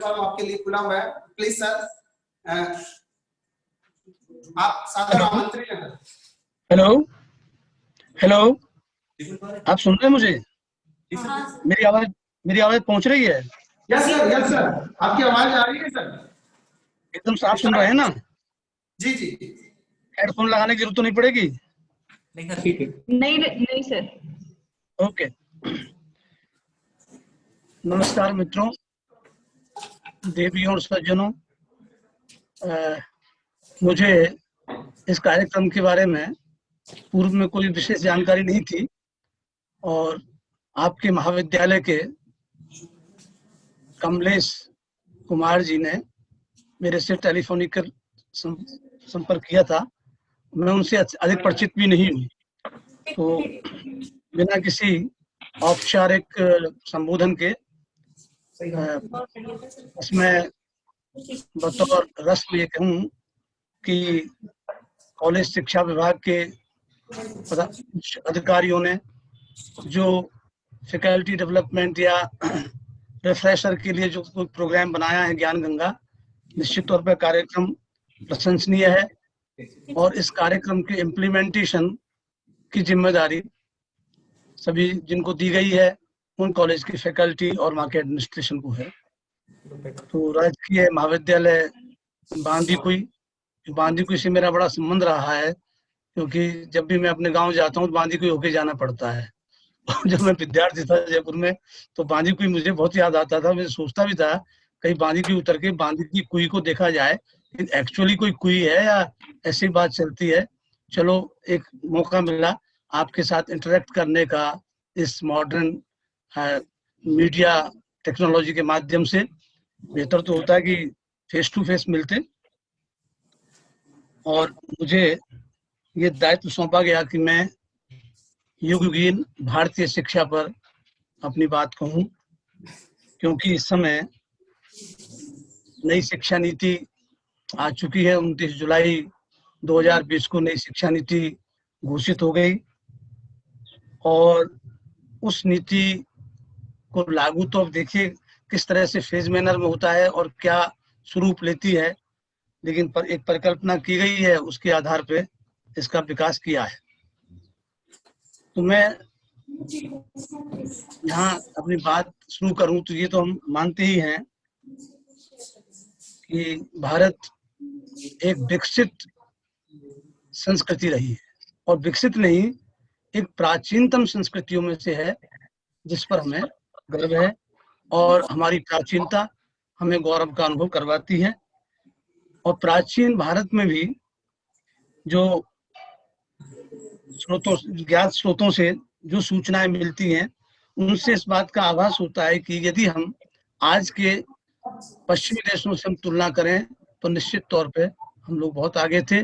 आपके लिए खुला हुआ है। प्लीज सर, आप सादर आमंत्रित हैं। हेलो हेलो, आप सुन रहे हैं मुझे? मेरी आवाज पहुंच रही है? यस सर, आपकी आवाज आ रही है सर। एकदम साफ सुन रहे हैं ना? जी जी। हेडफोन लगाने की जरूरत तो नहीं पड़ेगी? नहीं सर। ओके। नमस्कार मित्रों, देवियों और सज्जनों, मुझे इस कार्यक्रम के बारे में पूर्व में कोई विशेष जानकारी नहीं थी और आपके महाविद्यालय के कमलेश कुमार जी ने मेरे से टेलीफोनिक संपर्क किया था। मैं उनसे अधिक परिचित भी नहीं हूँ, तो बिना किसी औपचारिक संबोधन के इसमें बतौर रस्म ये कहूँ कि कॉलेज शिक्षा विभाग के अधिकारियों ने जो फैकल्टी डेवलपमेंट या रिफ्रेशर के लिए जो कोई प्रोग्राम बनाया है ज्ञान गंगा, निश्चित तौर पर कार्यक्रम प्रशंसनीय है और इस कार्यक्रम के इम्प्लीमेंटेशन की जिम्मेदारी सभी जिनको दी गई है उन कॉलेज की फैकल्टी और वहाँ के एडमिनिस्ट्रेशन को है। तो राजकीय महाविद्यालय बांदीकुई से मेरा बड़ा संबंध रहा है, क्योंकि जब भी मैं अपने गांव जाता हूँ तो बांदीकुई होके जाना पड़ता है। जब मैं विद्यार्थी था जयपुर में तो बांदीकुई मुझे बहुत याद आता था। मैं सोचता भी था कहीं बांदीकुई उतर के बांदीकुई को देखा जाए, लेकिन एक्चुअली कोई कुई है या ऐसी बात चलती है। चलो, एक मौका मिला आपके साथ इंटरेक्ट करने का इस मॉडर्न मीडिया टेक्नोलॉजी के माध्यम से। बेहतर तो होता है कि फेस टू फेस मिलते, और मुझे ये दायित्व सौंपा गया कि मैं युगहीन भारतीय शिक्षा पर अपनी बात कहूँ, क्योंकि इस समय नई शिक्षा नीति आ चुकी है। 29 जुलाई 2020 को नई शिक्षा नीति घोषित हो गई और उस नीति को लागू तो अब देखिए किस तरह से फेज मैनर में होता है और क्या स्वरूप लेती है, लेकिन एक परिकल्पना की गई है, उसके आधार पे इसका विकास किया है। तो मैं यहाँ अपनी बात शुरू करूं तो ये तो हम मानते ही हैं कि भारत एक विकसित संस्कृति रही है, और विकसित नहीं, एक प्राचीनतम संस्कृतियों में से है जिस पर हमें गर्व है, और हमारी प्राचीनता हमें गौरव का अनुभव करवाती है। और प्राचीन भारत में भी जो ज्ञात स्रोतों से जो सूचनाएं मिलती हैं, उनसे इस बात का आभास होता है कि यदि हम आज के पश्चिमी देशों से हम तुलना करें तो निश्चित तौर पे हम लोग बहुत आगे थे।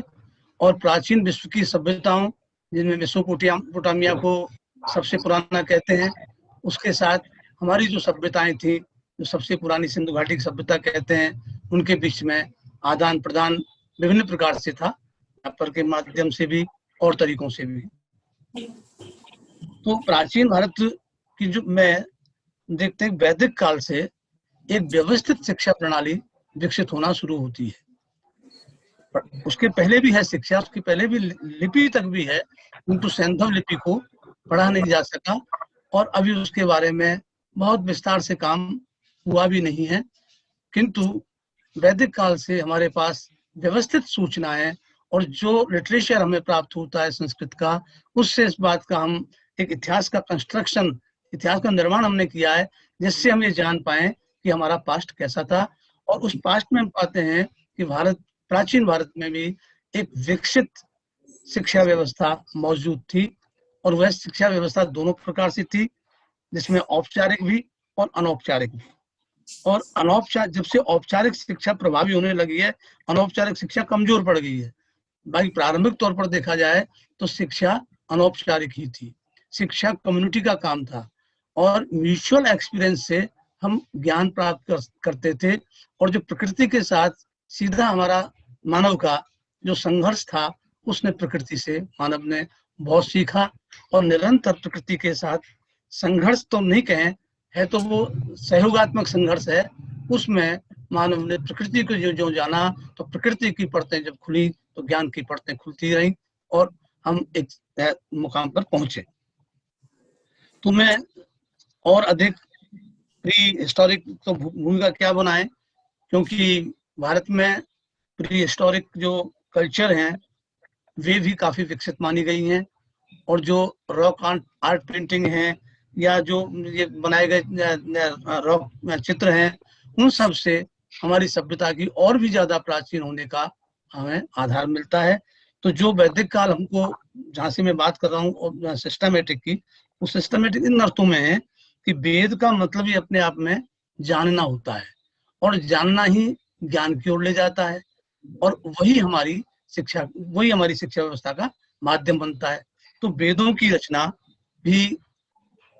और प्राचीन विश्व की सभ्यताओं, जिनमें मेसोपोटामिया को सबसे पुराना कहते हैं, उसके साथ हमारी जो सभ्यताएं थी, जो सबसे पुरानी सिंधु घाटी की सभ्यता कहते हैं, उनके बीच में आदान प्रदान विभिन्न प्रकार से था, व्यापार के माध्यम से भी और तरीकों से भी। तो प्राचीन भारत की जो मैं देखते हैं वैदिक काल से एक व्यवस्थित शिक्षा प्रणाली विकसित होना शुरू होती है। उसके पहले भी है शिक्षा, उसके पहले भी लिपि तक भी है, किंतु सैंधव लिपि को पढ़ा नहीं जा सका और अभी उसके बारे में बहुत विस्तार से काम हुआ भी नहीं है। किंतु वैदिक काल से हमारे पास व्यवस्थित सूचनाएं और जो लिटरेचर हमें प्राप्त होता है संस्कृत का, उससे इस बात का हम एक इतिहास का निर्माण हमने किया है, जिससे हम ये जान पाए कि हमारा पास्ट कैसा था। और उस पास्ट में हम पाते हैं कि प्राचीन भारत में भी एक विकसित शिक्षा व्यवस्था मौजूद थी, और वह शिक्षा व्यवस्था दोनों प्रकार से थी, जिसमें औपचारिक भी और अनौपचारिक भी। और जब से औपचारिक शिक्षा प्रभावी होने लगी है, अनौपचारिक शिक्षा कमजोर पड़ गई है। भाई प्रारंभिक तौर पर देखा जाए तो शिक्षा अनौपचारिक ही थी, शिक्षा कम्युनिटी का काम था, और म्यूचुअल एक्सपीरियंस से हम ज्ञान प्राप्त करते थे। और जो प्रकृति के साथ सीधा हमारा मानव का जो संघर्ष था, उसने प्रकृति से मानव ने बहुत सीखा, और निरंतर प्रकृति के साथ संघर्ष तो नहीं कहें, है तो वो सहयोगात्मक संघर्ष है, उसमें मानव ने प्रकृति को जो जो जाना, तो प्रकृति की परतें जब खुली तो ज्ञान की परतें खुलती रहीं और हम एक मुकाम पर पहुंचे। तो मैं और अधिक प्री हिस्टोरिक तो भूमिका क्या बनाए, क्योंकि भारत में प्री हिस्टोरिक जो कल्चर हैं वे भी काफी विकसित मानी गई हैं, और जो रॉक आर्ट पेंटिंग है या जो ये बनाए गए रॉक चित्र हैं, उन सब से हमारी सभ्यता की और भी ज्यादा प्राचीन होने का हमें आधार मिलता है। तो जो वैदिक काल हमको, जहाँ से मैं बात कर रहा हूँ सिस्टमेटिक की, वो सिस्टमेटिक इन अर्थों में है कि वेद का मतलब ही अपने आप में जानना होता है, और जानना ही ज्ञान की ओर ले जाता है, और वही हमारी शिक्षा व्यवस्था का माध्यम बनता है। तो वेदों की रचना भी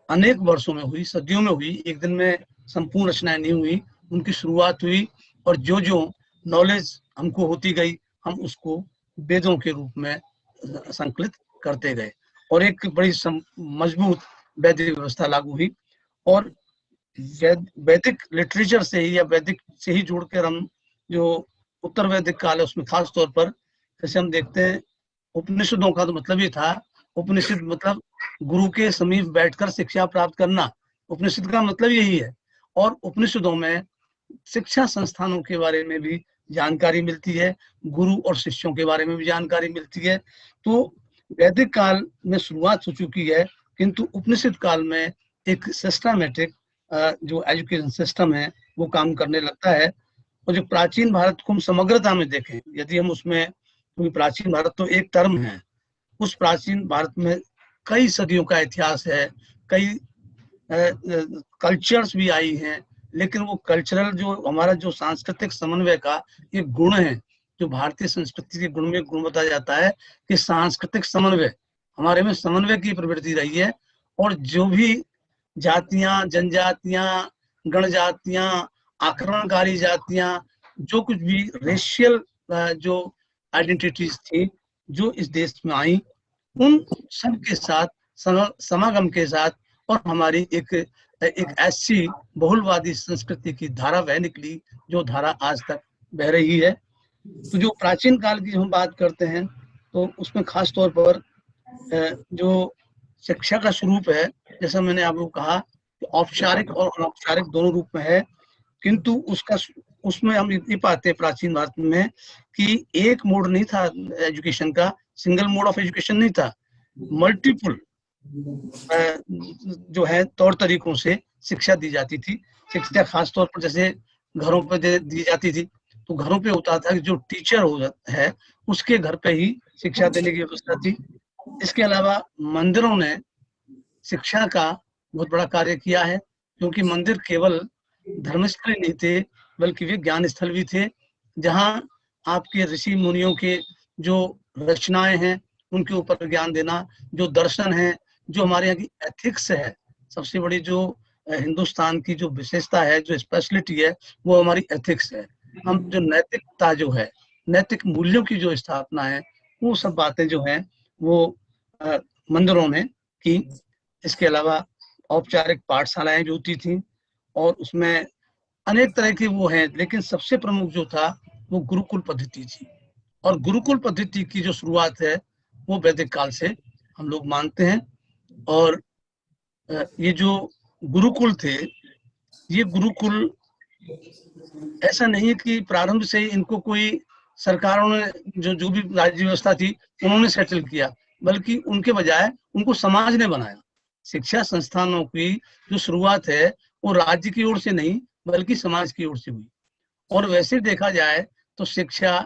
अनेक वर्षों में हुई, सदियों में हुई, एक दिन में संपूर्ण रचनाएं नहीं हुई। उनकी शुरुआत हुई और जो जो नॉलेज हमको होती गई, हम उसको वेदों के रूप में संकलित करते गए, और एक बड़ी मजबूत वैदिक व्यवस्था लागू हुई। और वैदिक लिटरेचर से ही या वैदिक से ही जोड़कर हम जो उत्तर वैदिक काल है उसमें खास तौर पर जैसे हम देखते हैं, उपनिषदों का तो मतलब ही था, उपनिषद मतलब गुरु के समीप बैठकर शिक्षा प्राप्त करना, उपनिषद का मतलब यही है। और उपनिषदों में शिक्षा संस्थानों के बारे में भी जानकारी मिलती है, गुरु और शिष्यों के बारे में भी जानकारी मिलती है। तो वैदिक काल में शुरुआत हो चुकी है, किंतु उपनिषद काल में एक सिस्टमेटिक जो एजुकेशन सिस्टम है वो काम करने लगता है। और जो प्राचीन भारत को हम समग्रता में देखें, यदि हम उसमें, क्योंकि प्राचीन भारत तो एक टर्म है, उस प्राचीन भारत में कई सदियों का इतिहास है, कई कल्चर्स भी आई हैं, लेकिन वो कल्चरल जो हमारा जो सांस्कृतिक समन्वय का एक गुण है, जो भारतीय संस्कृति के गुण में गुण बताया जाता है कि सांस्कृतिक समन्वय, हमारे में समन्वय की प्रवृत्ति रही है। और जो भी जातियां, जनजातियां, गणजातियां, आक्रमणकारी जातियां, जो कुछ भी रेशियल जो आइडेंटिटीज थी जो इस देश में आई, उन सब के साथ समागम के साथ और हमारी एक ऐसी बहुलवादी संस्कृति की धारा बह निकली, जो धारा आज तक बह रही है। तो जो प्राचीन काल की हम बात करते हैं, तो उसमें खास तौर पर जो शिक्षा का स्वरूप है, जैसा मैंने आपको कहा, औपचारिक और अनौपचारिक दोनों रूप में है, किंतु उसमें हम ये पाते हैं प्राचीन भारत में कि एक मोड नहीं था एजुकेशन का, सिंगल मोड ऑफ एजुकेशन नहीं था, मल्टीपल जो है तौर तरीकों से शिक्षा दी जाती थी। शिक्षा खास तौर पर जैसे घरों पर दी जाती थी, तो घरों पे होता था कि जो टीचर है उसके घर पे ही शिक्षा देने की व्यवस्था थी। इसके अलावा मंदिरों ने शिक्षा का बहुत बड़ा कार्य किया है, क्योंकि मंदिर केवल धर्मस्थल नहीं थे, बल्कि वे ज्ञान स्थल भी थे, जहाँ आपके ऋषि मुनियों के जो रचनाएं हैं उनके ऊपर ज्ञान देना, जो दर्शन है, जो हमारे यहाँ की एथिक्स है, सबसे बड़ी जो हिंदुस्तान की जो विशेषता है, जो स्पेशलिटी है, वो हमारी एथिक्स है। हम जो नैतिकता जो है, नैतिक मूल्यों की जो स्थापना है, वो सब बातें जो हैं वो मंदिरों ने की। इसके अलावा औपचारिक पाठशालाएं जो होती थी, और उसमें अनेक तरह के वो हैं, लेकिन सबसे प्रमुख जो था वो गुरुकुल पद्धति थी। और गुरुकुल पद्धति की जो शुरुआत है वो वैदिक काल से हम लोग मानते हैं। और ये जो गुरुकुल थे, ये गुरुकुल ऐसा नहीं कि प्रारंभ से ही इनको कोई सरकारों ने जो भी राज्य व्यवस्था थी उन्होंने सेटल किया, बल्कि उनके बजाय उनको समाज ने बनाया। शिक्षा संस्थानों की जो शुरुआत है वो राज्य की ओर से नहीं, बल्कि समाज की ओर से हुई। और वैसे देखा जाए तो शिक्षा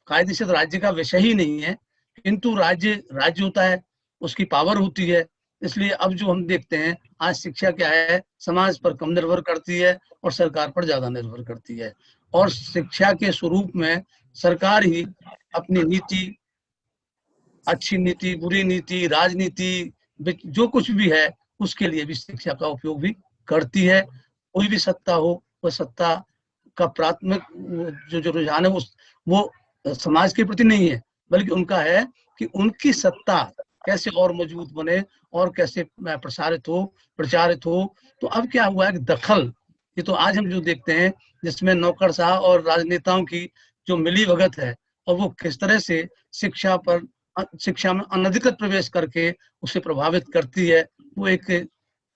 कायदे से तो राज्य का विषय ही नहीं है, किंतु राज्य होता है, उसकी पावर होती है। इसलिए अब जो हम देखते हैं आज शिक्षा क्या है, समाज पर कम निर्भर करती है और सरकार पर ज्यादा निर्भर करती है। और शिक्षा के स्वरूप में सरकार ही अपनी नीति, अच्छी नीति, बुरी नीति, राजनीति, जो कुछ भी है उसके लिए भी शिक्षा का उपयोग भी करती है। कोई भी सत्ता हो, वह सत्ता का प्राथमिक जो रुझान है वो समाज के प्रति नहीं है, बल्कि उनका है कि उनकी सत्ता कैसे और मजबूत बने और कैसे प्रचारित हो। तो अब क्या हुआ है कि दखल ये तो आज हम जो देखते हैं जिसमें नौकरशाह और राजनेताओं की जो मिली भगत है और वो किस तरह से शिक्षा में अनधिकृत प्रवेश करके उसे प्रभावित करती है, वो एक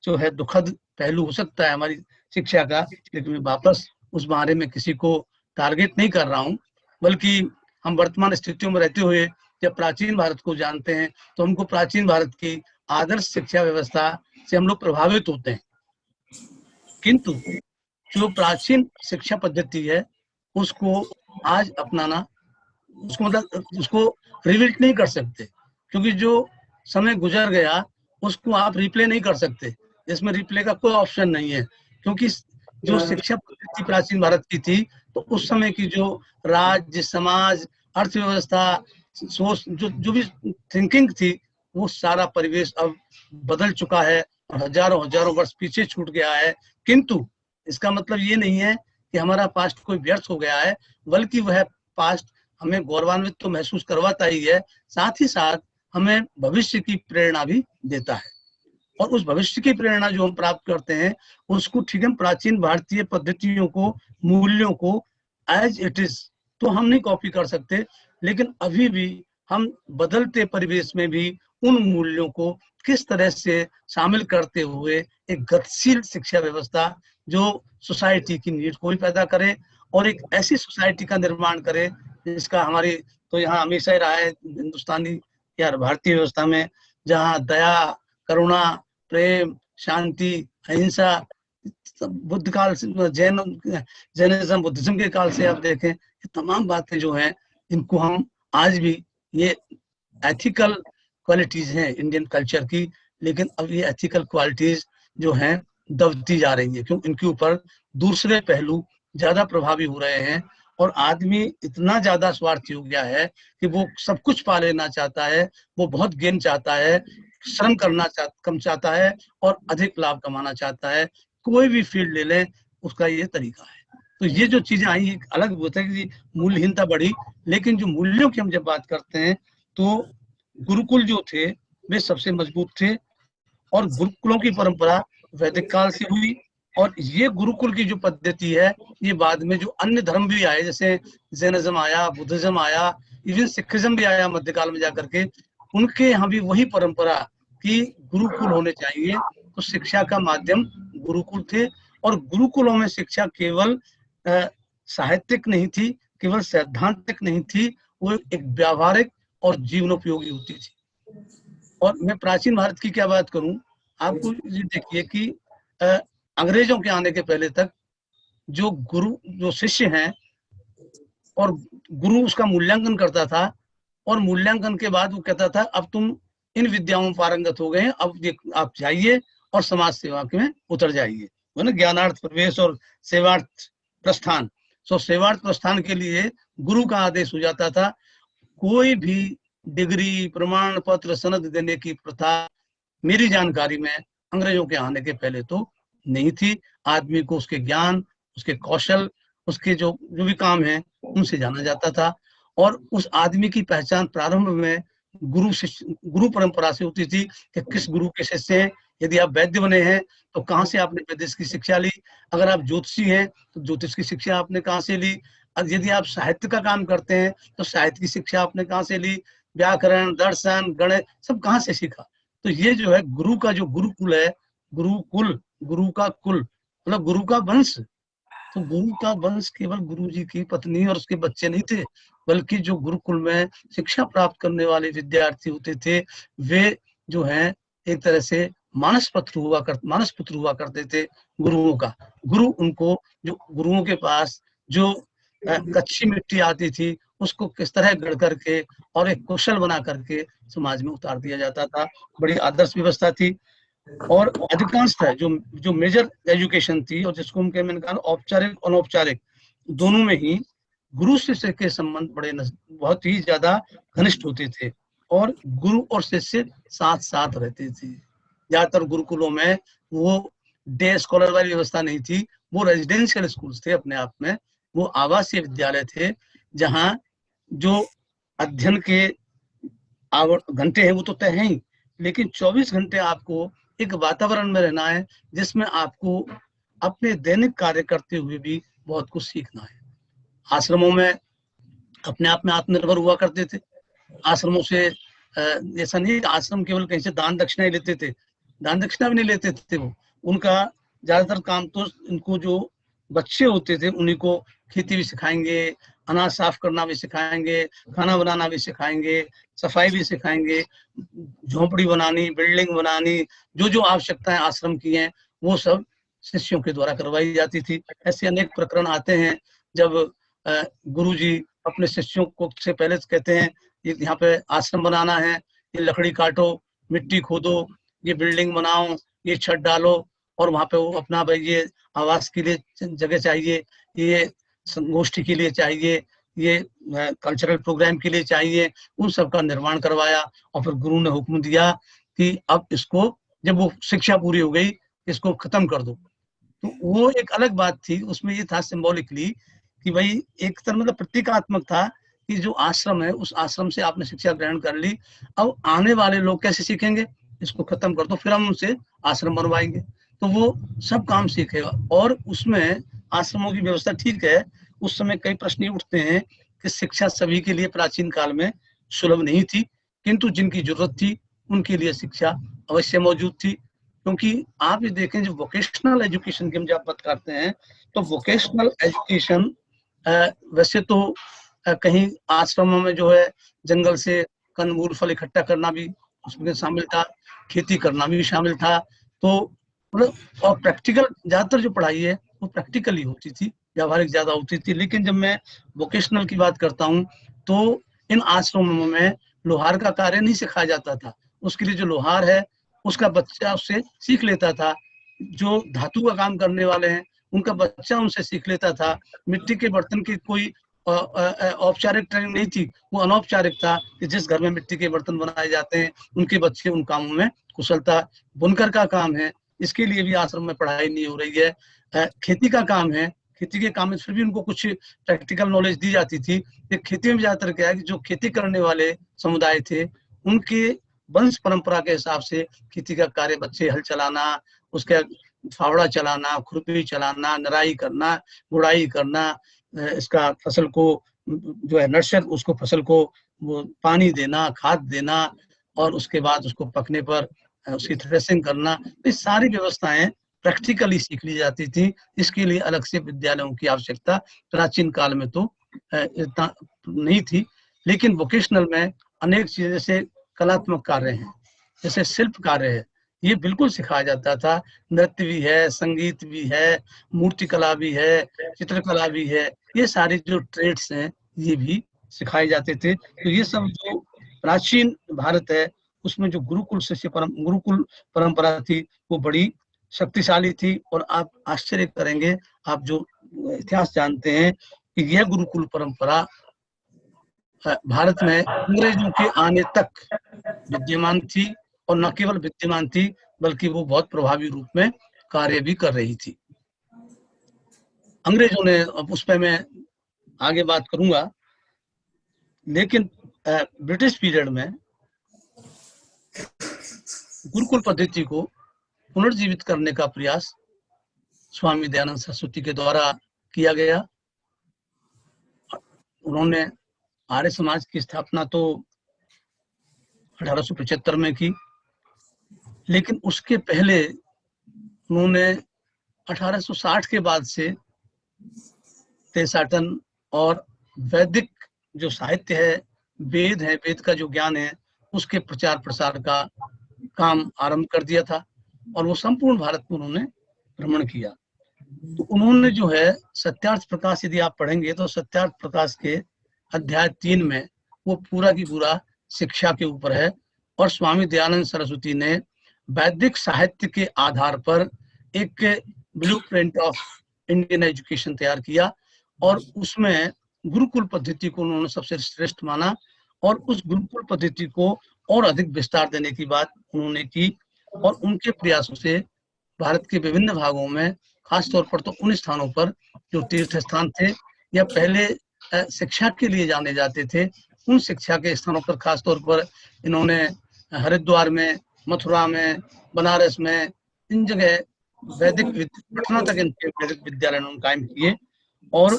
जो है दुखद पहलू हो सकता है हमारी शिक्षा का। लेकिन मैं वापस उस बारे में किसी को टारगेट नहीं कर रहा हूँ, बल्कि हम वर्तमान स्थितियों में रहते हुए जब प्राचीन भारत को जानते हैं तो हमको प्राचीन भारत की आदर्श शिक्षा व्यवस्था से हम लोग प्रभावित होते हैं। किंतु जो प्राचीन शिक्षा पद्धति है उसको आज अपनाना, उसको मतलब उसको रिविल्ट नहीं कर सकते, क्योंकि जो समय गुजर गया उसको आप रिप्ले नहीं कर सकते। इसमें रिप्ले का कोई ऑप्शन नहीं है, क्योंकि जो शिक्षा पद्धति प्राचीन भारत की थी तो उस समय की जो राज्य, समाज, अर्थव्यवस्था, सोच, जो भी थिंकिंग थी, वो सारा परिवेश अब बदल चुका है और हजारों हजारों वर्ष पीछे छूट गया है। किंतु इसका मतलब ये नहीं है कि हमारा पास्ट कोई व्यर्थ हो गया है, बल्कि वह पास्ट हमें गौरवान्वित तो महसूस करवाता ही है, साथ ही साथ हमें भविष्य की प्रेरणा भी देता है। और उस भविष्य की प्रेरणा जो हम प्राप्त करते हैं उसको ठीक है प्राचीन भारतीय पद्धतियों को, मूल्यों को एज इट इज तो हम नहीं कॉपी कर सकते, लेकिन अभी भी हम बदलते परिवेश में भी उन मूल्यों को किस तरह से शामिल करते हुए एक गतिशील शिक्षा व्यवस्था जो सोसाइटी की नीड को भी पैदा करे और एक ऐसी सोसाइटी का निर्माण करे जिसका हमारी तो यहाँ हमेशा ही रहा है हिंदुस्तानी या भारतीय व्यवस्था में, जहाँ दया, करुणा, प्रेम, शांति, अहिंसा, बुद्ध काल से जैनिज्म, बुद्धिज्म के काल से आप देखें, ये तमाम बातें जो हैं इनको हम आज भी, ये एथिकल क्वालिटीज हैं इंडियन कल्चर की, लेकिन अब ये एथिकल क्वालिटीज जो हैं दबती जा रही है, क्योंकि इनके ऊपर दूसरे पहलू ज्यादा प्रभावी हो रहे हैं और आदमी इतना ज्यादा स्वार्थी हो गया है कि वो सब कुछ पा लेना चाहता है, वो बहुत गेन चाहता है, श्रम करना कम चाहता है और अधिक लाभ कमाना चाहता है। कोई भी फील्ड ले लें उसका ये तरीका है। तो ये जो चीजें आई एक अलग होता है कि मूल्यहीनता बढ़ी, लेकिन जो मूल्यों की हम जब बात करते हैं तो गुरुकुल जो थे वे सबसे मजबूत थे और गुरुकुलों की परंपरा वैदिक काल से हुई और ये गुरुकुल की जो पद्धति है ये बाद में जो अन्य धर्म भी आए, जैसे जैनिज्म आया, बुद्धिज्म आया, इवन सिखिज्म भी आया मध्यकाल में जाकर के, उनके यहाँ भी वही परंपरा कि गुरुकुल होने चाहिए। तो शिक्षा का माध्यम गुरुकुल थे और गुरुकुलों में शिक्षा केवल साहित्यिक नहीं थी, केवल सैद्धांतिक नहीं थी, वो एक व्यावहारिक और जीवनोपयोगी होती थी। और मैं प्राचीन भारत की क्या बात करूं, आपको ये देखिए कि अंग्रेजों के आने के पहले तक जो गुरु, जो शिष्य हैं और गुरु उसका मूल्यांकन करता था और मूल्यांकन के बाद वो कहता था अब तुम इन विद्याओं में पारंगत हो गए हैं, अब आप जाइए और समाज सेवा में उतर जाइए, है ना, ज्ञानार्थ प्रवेश और सेवार्थ प्रस्थान। सो सेवार्थ प्रस्थान के लिए गुरु का आदेश हो जाता था। कोई भी डिग्री, प्रमाण पत्र, सनद देने की प्रथा मेरी जानकारी में अंग्रेजों के आने के पहले तो नहीं थी। आदमी को उसके ज्ञान, उसके कौशल, उसके जो भी काम है उनसे जाना जाता था और उस आदमी की पहचान प्रारंभ में गुरु परंपरा से होती थी कि किस गुरु के शिष्य हैं। यदि आप वैद्य बने हैं तो कहाँ से आपने वैद्य की शिक्षा ली, अगर आप ज्योतिषी हैं तो ज्योतिष की शिक्षा आपने कहाँ से ली, यदि आप साहित्य का काम करते हैं तो साहित्य की शिक्षा आपने कहाँ से ली, व्याकरण, दर्शन, गणित सब कहाँ से सीखा। तो ये जो है गुरु का जो गुरुकुल है, गुरुकुल, गुरु का कुल मतलब गुरु का वंश, तो गुरु का वंश केवल गुरु जी की पत्नी और उसके बच्चे नहीं थे, बल्कि जो गुरुकुल में शिक्षा प्राप्त करने वाले विद्यार्थी होते थे वे जो है एक तरह से मानस पुत्र हुआ करते थे गुरुओं का। गुरु उनको, जो गुरुओं के पास जो कच्ची मिट्टी आती थी उसको किस तरह गढ़ करके और एक कुशल बना करके समाज में उतार दिया जाता था। बड़ी आदर्श व्यवस्था थी और अधिकांश था जो मेजर एजुकेशन थी और जिसको मैंने कहा औपचारिक अनौपचारिक दोनों में ही गुरु शिष्य के संबंध बहुत ही ज्यादा घनिष्ठ होते थे और गुरु और शिष्य साथ साथ रहते थे। ज्यादातर गुरुकुलों में वो डे स्कॉलर वाली व्यवस्था नहीं थी, वो रेजिडेंशियल स्कूल्स थे अपने आप में, वो आवासीय विद्यालय थे जहाँ जो अध्ययन के घंटे हैं वो तो तय हैं ही, लेकिन 24 घंटे आपको एक वातावरण में रहना है जिसमें आपको अपने दैनिक कार्य करते हुए भी बहुत कुछ सीखना है। आश्रमों में अपने आप में आत्मनिर्भर हुआ करते थे। आश्रमों से ऐसा नहीं कि आश्रम केवल कहीं से दान दक्षिणा ही लेते थे, दान दक्षिणा भी नहीं लेते थे वो। उनका ज्यादातर काम तो इनको जो बच्चे होते थे उन्हीं को खेती भी सिखाएंगे, अनाज साफ करना भी सिखाएंगे, खाना बनाना भी सिखाएंगे, सफाई भी सिखाएंगे, झोंपड़ी बनानी, बिल्डिंग बनानी, जो जो आवश्यकताएं आश्रम की हैं वो सब शिष्यों के द्वारा करवाई जाती थी। ऐसे अनेक प्रकरण आते हैं जब गुरुजी अपने शिष्यों को से पहले कहते हैं ये यहाँ पे आश्रम बनाना है, ये लकड़ी काटो, मिट्टी खोदो, ये बिल्डिंग बनाओ, ये छत डालो, और वहां पे वो अपना भाई ये आवास के लिए जगह चाहिए, ये संगोष्ठी के लिए चाहिए, ये कल्चरल प्रोग्राम के लिए चाहिए, उन सब का निर्माण करवाया। और फिर गुरु ने हुक्म दिया कि अब इसको, जब वो शिक्षा पूरी हो गई, इसको खत्म कर दो। तो वो एक अलग बात थी, उसमें ये था सिंबॉलिकली कि भाई एक तरह मतलब प्रतीकात्मक था कि जो आश्रम है उस आश्रम से आपने शिक्षा ग्रहण कर ली, अब आने वाले लोग कैसे सीखेंगे, इसको खत्म कर दो, फिर हम उनसे आश्रम बनवाएंगे। तो वो सब काम सीखेगा। और उसमें आश्रमों की व्यवस्था ठीक है, उस समय कई प्रश्न उठते हैं कि शिक्षा सभी के लिए प्राचीन काल में सुलभ नहीं थी, किंतु जिनकी जरूरत थी उनके लिए शिक्षा अवश्य मौजूद थी। क्योंकि आप ये देखें जब वोकेशनल एजुकेशन की हम जब बात करते हैं तो वोकेशनल एजुकेशन वैसे तो कहीं आश्रमों में जो है जंगल से कंदमूल फल इकट्ठा करना भी उसमें शामिल था, खेती करना भी शामिल था। तो मतलब और प्रैक्टिकल ज्यादातर जो पढ़ाई है वो प्रैक्टिकली होती थी, व्यावहारिक ज्यादा होती थी। लेकिन जब मैं वोकेशनल की बात करता हूँ तो इन आश्रमों में लोहार का कार्य नहीं सिखाया जाता था, उसके लिए जो लोहार है उसका बच्चा उससे सीख लेता था, जो धातु का काम करने वाले हैं उनका बच्चा उनसे सीख लेता था। मिट्टी के बर्तन की कोई औपचारिक ट्रेनिंग नहीं थी, वो अनौपचारिक था कि जिस घर में मिट्टी के बर्तन बनाए जाते हैं उनके बच्चे उन कामों में कुशलता। बुनकर का काम है, इसके लिए भी आश्रम में पढ़ाई नहीं हो रही है। खेती का काम है, खेती के काम में फिर भी उनको कुछ प्रैक्टिकल नॉलेज दी जाती थी। खेती में ज्यादातर क्या है कि जो खेती करने वाले समुदाय थे उनके वंश परंपरा के हिसाब से खेती का कार्य, बच्चे हल चलाना, उसके फावड़ा चलाना, खुरपी चलाना, नराई करना, गुड़ाई करना, इसका फसल को जो है नर्सर, उसको फसल को वो पानी देना, खाद देना, और उसके बाद उसको पकने पर उसकी थ्रेसिंग करना, ये सारी व्यवस्थाएं प्रैक्टिकली सीख ली जाती थी। इसके लिए अलग से विद्यालयों की आवश्यकता प्राचीन काल में तो इतना नहीं थी। लेकिन वोकेशनल में अनेक चीजें, जैसे कलात्मक कार्य हैं, जैसे शिल्प कार्य है, ये बिल्कुल सिखाया जाता था। नृत्य भी है, संगीत भी है, मूर्ति कला भी है, चित्रकला भी है, ये सारे जो ट्रेड्स हैं ये भी सिखाए जाते थे। तो ये सब जो प्राचीन भारत है उसमें जो गुरुकुल परंपरा थी वो बड़ी शक्तिशाली थी। और आप आश्चर्य करेंगे, आप जो इतिहास जानते हैं कि यह गुरुकुल परंपरा भारत में अंग्रेजों के आने तक विद्यमान थी, और न केवल विद्यमान थी बल्कि वो बहुत प्रभावी रूप में कार्य भी कर रही थी। अंग्रेजों ने, अब उस पर मैं आगे बात करूंगा, लेकिन ब्रिटिश पीरियड में गुरुकुल पद्धति को पुनर्जीवित करने का प्रयास स्वामी दयानंद सरस्वती के द्वारा किया गया। उन्होंने आर्य समाज की स्थापना तो 1875 में की, लेकिन उसके पहले उन्होंने 1860 के बाद से देशाटन और वैदिक जो साहित्य है, वेद है, वेद का जो ज्ञान है, उसके प्रचार प्रसार का काम आरंभ कर दिया था। और वो संपूर्ण भारत में उन्होंने भ्रमण किया। तो उन्होंने जो है सत्यार्थ प्रकाश, यदि आप पढ़ेंगे तो सत्यार्थ प्रकाश के अध्याय 3 में वो पूरा की पूरा शिक्षा के ऊपर है। और स्वामी दयानंद सरस्वती ने वैदिक साहित्य के आधार पर एक ब्लूप्रिंट ऑफ इंडियन एजुकेशन तैयार किया, और उसमें गुरुकुल पद्धति को उन्होंने सबसे श्रेष्ठ माना, और उस गुरुकुल पद्धति को और अधिक विस्तार देने की बात उन्होंने की। और उनके प्रयासों से भारत के विभिन्न भागों में, खासतौर पर तो उन स्थानों पर जो तीर्थ स्थान थे या पहले शिक्षा के लिए जाने जाते थे, उन शिक्षा के स्थानों पर खासतौर पर इन्होंने हरिद्वार में, मथुरा में, बनारस में, इन जगह पटना तक इनके वैदिक विद्यालय उन्होंने कायम किए और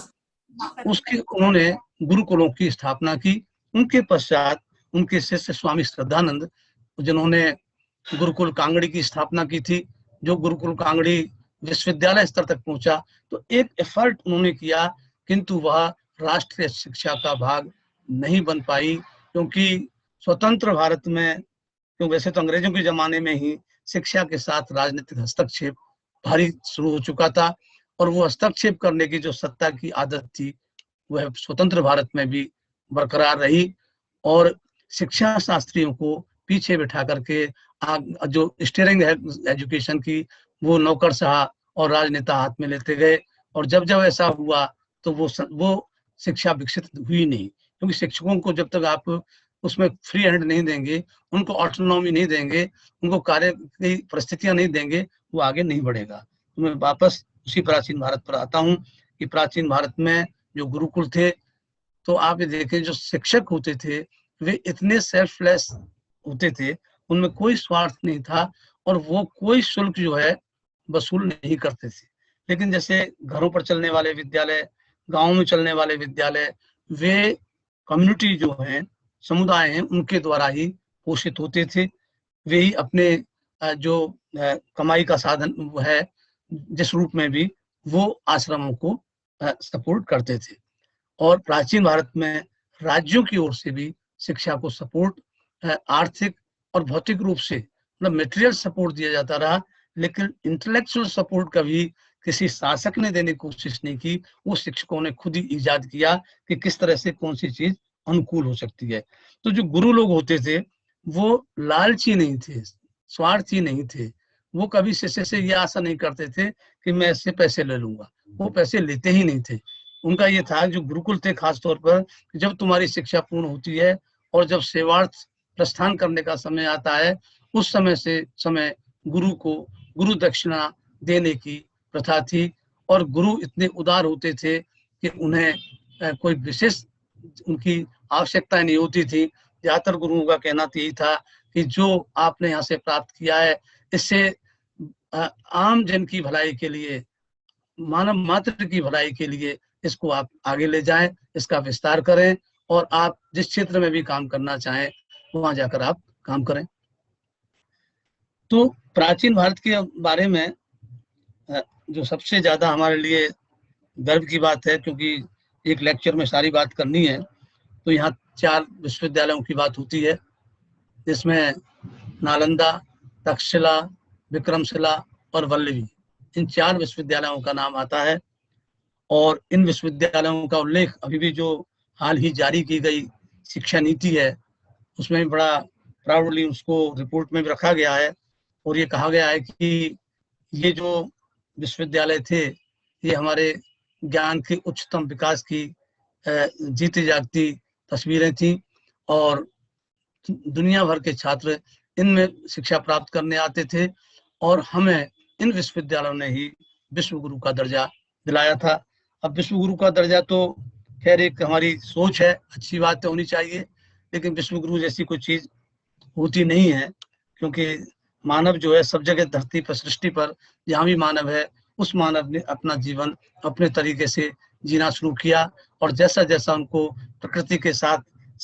उसके उन्होंने गुरुकुलों की स्थापना की। उनके पश्चात उनके शिष्य स्वामी श्रद्धानंद, जिन्होंने गुरुकुल कांगड़ी की स्थापना की थी, जो गुरुकुल कांगड़ी विश्वविद्यालय स्तर तक पहुंचा। तो एक एफर्ट उन्होंने किया, किंतु वह राष्ट्रीय शिक्षा का भाग नहीं बन पाई, क्योंकि स्वतंत्र भारत में, क्योंकि वैसे तो अंग्रेजों के जमाने में ही शिक्षा के साथ राजनीतिक हस्तक्षेप भारी शुरू हो चुका था, और वो हस्तक्षेप करने की जो सत्ता की आदत थी वह स्वतंत्र भारत में भी बरकरार रही, और शिक्षा शास्त्रियों को पीछे बिठा करके जो स्टीयरिंग है एजुकेशन की, वो नौकरशाह और राजनेता हाथ में लेते गए। और जब जब ऐसा हुआ तो वो शिक्षा विकसित हुई नहीं, क्योंकि शिक्षकों को जब तक आप उसमें फ्री हैंड नहीं देंगे, उनको ऑटोनॉमी नहीं देंगे, उनको कार्य की परिस्थितियां नहीं देंगे, वो आगे नहीं बढ़ेगा। तो मैं वापस उसी प्राचीन भारत पर आता हूँ कि प्राचीन भारत में जो गुरुकुल थे, तो आप ये देखें जो शिक्षक होते थे वे इतने सेल्फलेस होते थे, उनमें कोई स्वार्थ नहीं था, और वो कोई शुल्क जो है वसूल नहीं करते थे। लेकिन जैसे घरों पर चलने वाले विद्यालय, गांवों में चलने वाले विद्यालय, वे कम्युनिटी जो है, समुदाय हैं, उनके द्वारा ही पोषित होते थे। वे ही अपने जो कमाई का साधन है, जिस रूप में भी, वो आश्रमों को सपोर्ट करते थे। और प्राचीन भारत में राज्यों की ओर से भी शिक्षा को सपोर्ट आर्थिक और भौतिक रूप से, मतलब मटेरियल सपोर्ट दिया जाता रहा, लेकिन इंटेलेक्चुअल सपोर्ट कभी किसी शासक ने देने की कोशिश नहीं की। वो शिक्षकों ने खुद ही इजाद किया कि किस तरह से कौन सी चीज अनुकूल हो सकती है। तो जो गुरु लोग होते थे वो लालची नहीं थे, स्वार्थी नहीं थे। वो कभी शिष्य से ये आशा नहीं करते थे कि मैं इससे पैसे ले लूंगा, वो पैसे लेते ही नहीं थे। उनका ये था, जो गुरुकुल थे खास तौर पर, जब तुम्हारी शिक्षा पूर्ण होती है और जब सेवार्थ प्रस्थान करने का समय आता है, उस समय गुरु को गुरु दक्षिणा देने की प्रथा थी। और गुरु इतने उदार होते थे कि उन्हें कोई विशेष उनकी आवश्यकता नहीं होती थी। ज्यादातर गुरुओं का कहना तो यही था कि जो आपने यहाँ से प्राप्त किया है, इससे आम जन की भलाई के लिए, मानव मात्र की भलाई के लिए इसको आप आगे ले जाएं, इसका विस्तार करें, और आप जिस क्षेत्र में भी काम करना चाहें वहां जाकर आप काम करें। तो प्राचीन भारत के बारे में जो सबसे ज्यादा हमारे लिए गर्व की बात है, क्योंकि एक लेक्चर में सारी बात करनी है, तो यहाँ 4 विश्वविद्यालयों की बात होती है, जिसमें नालंदा, तक्षशिला, विक्रमशिला और वल्लभी, इन 4 विश्वविद्यालयों का नाम आता है। और इन विश्वविद्यालयों का उल्लेख अभी भी जो हाल ही जारी की गई शिक्षा नीति है, उसमें भी बड़ा प्राउडली उसको रिपोर्ट में भी रखा गया है। और ये कहा गया है कि ये जो विश्वविद्यालय थे, ये हमारे ज्ञान के उच्चतम विकास की जीती जागती तस्वीरें थी, और दुनिया भर के छात्र इनमें शिक्षा प्राप्त करने आते थे, और हमें इन विश्वविद्यालयों ने ही विश्व गुरु का दर्जा दिलाया था। अब विश्व गुरु का दर्जा तो खैर एक हमारी सोच है, अच्छी बात होनी चाहिए, लेकिन विश्व गुरु जैसी कोई चीज होती नहीं है, क्योंकि मानव जो है सब जगह धरती पर, सृष्टि पर जहाँ भी मानव है, उस मानव ने अपना जीवन अपने तरीके से जीना शुरू किया, और जैसा जैसा उनको प्रकृति के साथ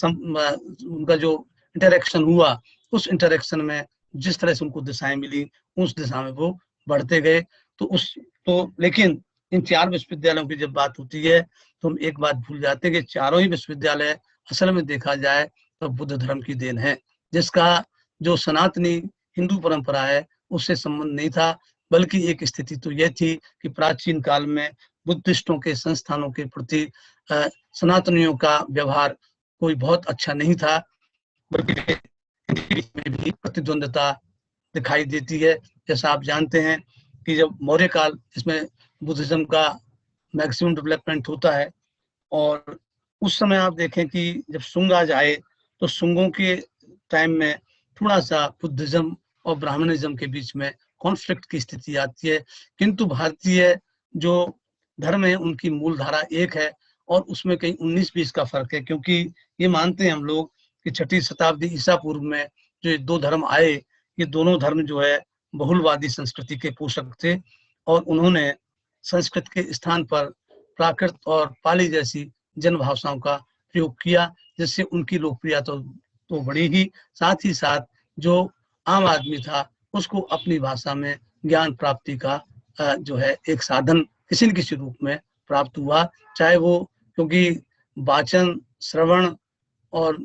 उनका जो इंटरेक्शन हुआ, उस इंटरेक्शन में जिस तरह से उनको दिशाएं मिली, उस दिशा में वो बढ़ते गए। तो लेकिन इन 4 विश्वविद्यालयों की जब बात होती है तो हम एक बात भूल जाते हैं कि चारों ही विश्वविद्यालय असल में देखा जाए तो बुद्ध धर्म की देन है, जिसका जो सनातनी हिंदू परंपरा है उससे संबंध नहीं था, बल्कि एक स्थिति तो यह थी कि प्राचीन काल में बुद्धिस्टों के संस्थानों के प्रति सनातनियों का व्यवहार कोई बहुत अच्छा नहीं था, बल्कि में भी प्रतिद्वंदता दिखाई देती है। जैसा आप जानते हैं कि जब मौर्य काल, इसमें बुद्धिज्म का मैक्सिमम डेवलपमेंट होता है, और उस समय आप देखें कि जब शुंग आज आए तो शुंगों के टाइम में थोड़ा सा बुद्धिज्म और ब्राह्मणिज्म के बीच में कॉन्फ्लिक्ट की स्थिति आती है, किंतु भारतीय जो धर्म है उनकी मूल धारा एक है, और उसमें कहीं 19-20 का फर्क है, क्योंकि ये मानते हैं हम लोग कि 6वीं शताब्दी ईसा पूर्व में जो 2 धर्म आए, ये दोनों धर्म जो है बहुलवादी संस्कृति के पोषक थे और उन्होंने संस्कृत के स्थान पर प्राकृत और पाली जैसी जन भाषाओं का प्रयोग किया, जिससे उनकी लोकप्रियता तो बढ़ी ही, साथ ही साथ जो आम आदमी था उसको अपनी भाषा में ज्ञान प्राप्ति का जो है एक साधन किसी न किसी रूप में प्राप्त हुआ, चाहे वो क्योंकि वाचन, श्रवण और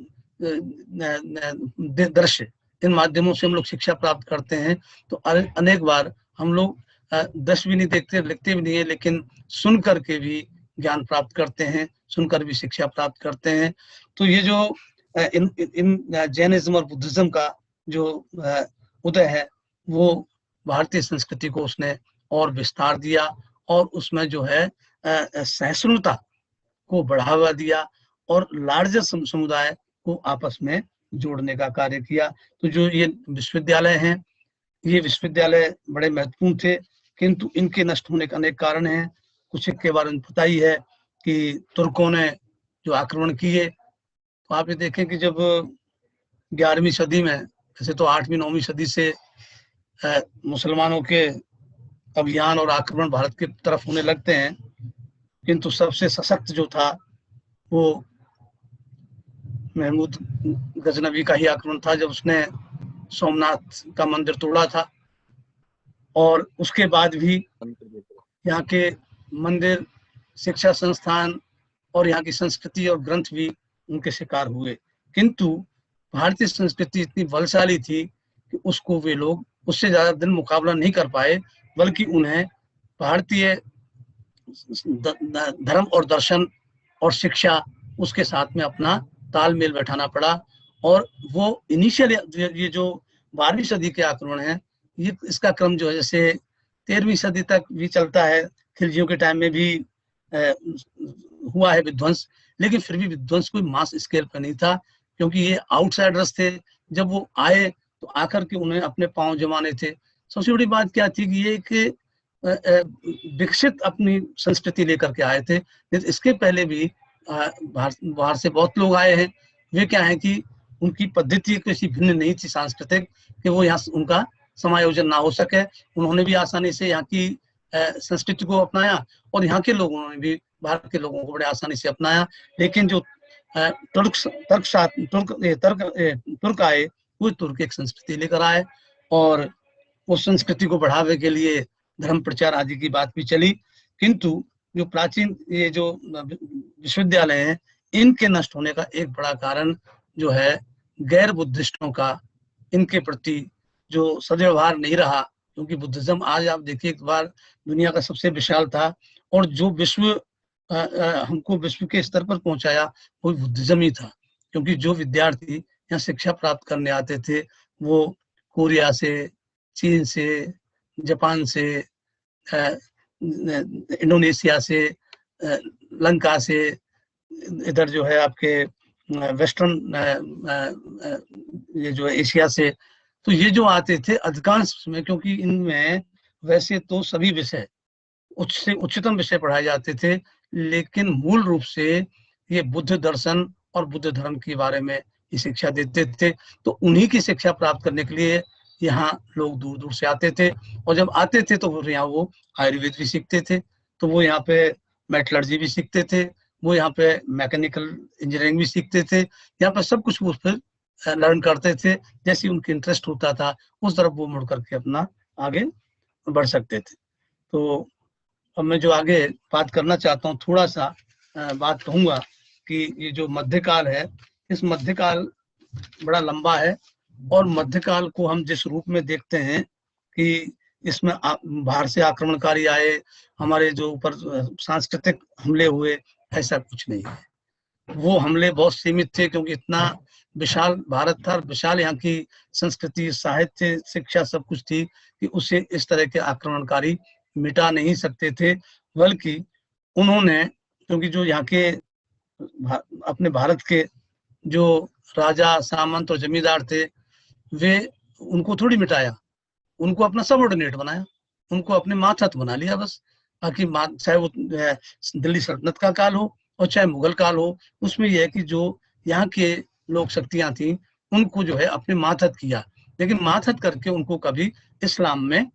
दृश्य, इन माध्यमों से हम लोग शिक्षा प्राप्त करते हैं। तो अनेक बार हम लोग दृश्य भी नहीं देखते, लिखते भी नहीं है, लेकिन सुन करके भी ज्ञान प्राप्त करते हैं, सुनकर भी शिक्षा प्राप्त करते हैं। तो ये जो इन जैनिज्म और बुद्धिज्म का जो उदय है वो भारतीय संस्कृति को उसने और विस्तार दिया और उसमें जो है सहिष्णुता को बढ़ावा दिया और लार्जर समुदाय को आपस में जोड़ने का कार्य किया। तो जो ये विश्वविद्यालय हैं, ये विश्वविद्यालय बड़े महत्वपूर्ण थे, किंतु इनके नष्ट होने के अनेक कारण हैं। कुछ के बारे में पता ही है कि तुर्कों ने जो आक्रमण किए, तो आप ये देखें कि जब 11वीं सदी में, वैसे तो 8वीं 9वीं सदी से मुसलमानों के अभियान और आक्रमण भारत की तरफ होने लगते हैं, किंतु सबसे सशक्त जो था वो महमूद गजनवी का ही आक्रमण था, जब उसने सोमनाथ का मंदिर तोड़ा था। और उसके बाद भी यहाँ के मंदिर, शिक्षा संस्थान और यहाँ की संस्कृति और ग्रंथ भी उनके शिकार हुए। किंतु भारतीय संस्कृति इतनी बलशाली थी कि उसको वे लोग उससे ज्यादा दिन मुकाबला नहीं कर पाए, बल्कि उन्हें भारतीय धर्म और दर्शन और शिक्षा उसके साथ में अपना तालमेल बैठाना पड़ा। और वो इनिशियल ये जो 12वीं सदी के आक्रमण है, ये इसका क्रम जो है जैसे 13वीं सदी तक भी चलता है, खिलजियों के टाइम में भी हुआ है विध्वंस, लेकिन फिर भी विध्वंस कोई मास स्केल पर नहीं था, क्योंकि ये आउटसाइडर्स थे। जब वो आए तो आकर के उन्हें अपने पांव जमाने थे। सबसे बड़ी बात क्या थी कि ये एक विकसित अपनी संस्कृति लेकर के आए थे। इसके पहले भी बाहर से बहुत लोग आए हैं। वे क्या है कि उनकी पद्धति किसी भिन्न नहीं थी सांस्कृतिक, कि वो यहाँ उनका समायोजन ना हो सके। उन्होंने भी आसानी से यहाँ की संस्कृति को अपनाया और यहाँ के लोगों ने भी भारत के लोगों को बड़े आसानी से अपनाया। लेकिन जो तुर्क आए, वो तुर्क एक संस्कृति लेकर आए और उस संस्कृति को बढ़ावे के लिए धर्म प्रचार आदि की बात भी चली। किंतु जो प्राचीन ये जो विश्वविद्यालय हैं, इनके नष्ट होने का एक बड़ा कारण जो है गैर बुद्धिस्टों का इनके प्रति जो सद्व्यवहार नहीं रहा। क्योंकि बुद्धिज्म आज आप देखिए एक बार दुनिया का सबसे विशाल था और जो हमको विश्व के स्तर पर पहुंचाया वो बुद्धिज्म ही था। क्योंकि जो विद्यार्थी यहाँ शिक्षा प्राप्त करने आते थे वो कोरिया से, चीन से, जापान से, इंडोनेशिया से, लंका से, इधर जो है आपके वेस्टर्न ये जो एशिया से, तो ये जो आते थे अधिकांश में, क्योंकि इनमें वैसे तो सभी विषय उच्चतम विषय पढ़ाए जाते थे, लेकिन मूल रूप से ये बुद्ध दर्शन और बुद्ध धर्म के बारे में ये शिक्षा देते थे। तो उन्हीं की शिक्षा प्राप्त करने के लिए यहाँ लोग दूर दूर से आते थे। और जब आते थे तो यहाँ वो आयुर्वेद भी सीखते थे, तो वो यहाँ पे मेटलर्जी भी सीखते थे, वो यहाँ पे मैकेनिकल इंजीनियरिंग भी सीखते थे। यहाँ पे सब कुछ वो फिर लर्न करते थे, जैसे उनके इंटरेस्ट होता था उस तरफ वो मुड़ करके अपना आगे बढ़ सकते थे। तो अब मैं जो आगे बात करना चाहता हूँ, थोड़ा सा बात कहूँगा कि ये जो मध्यकाल है, इस मध्यकाल बड़ा लंबा है और मध्यकाल को हम जिस रूप में देखते हैं कि इसमें बाहर से आक्रमणकारी आए, हमारे जो ऊपर सांस्कृतिक हमले हुए, ऐसा कुछ नहीं है। वो हमले बहुत सीमित थे, क्योंकि इतना विशाल भारत था, विशाल यहाँ की संस्कृति, साहित्य, शिक्षा सब कुछ थी कि उसे इस तरह के आक्रमणकारी मिटा नहीं सकते थे। बल्कि उन्होंने, क्योंकि जो यहाँ के अपने भारत के जो राजा, सामंत और जमींदार थे, वे उनको थोड़ी मिटाया, उनको अपना सबऑर्डिनेट बनाया, उनको अपने मातहत बना लिया बस। बाकी चाहे वो दिल्ली सल्तनत का काल हो और चाहे मुगल काल हो, उसमें यह है कि जो यहाँ के लोक शक्तियां थी उनको जो है अपने मातहत किया, लेकिन मातहत करके उनको कभी इस्लाम में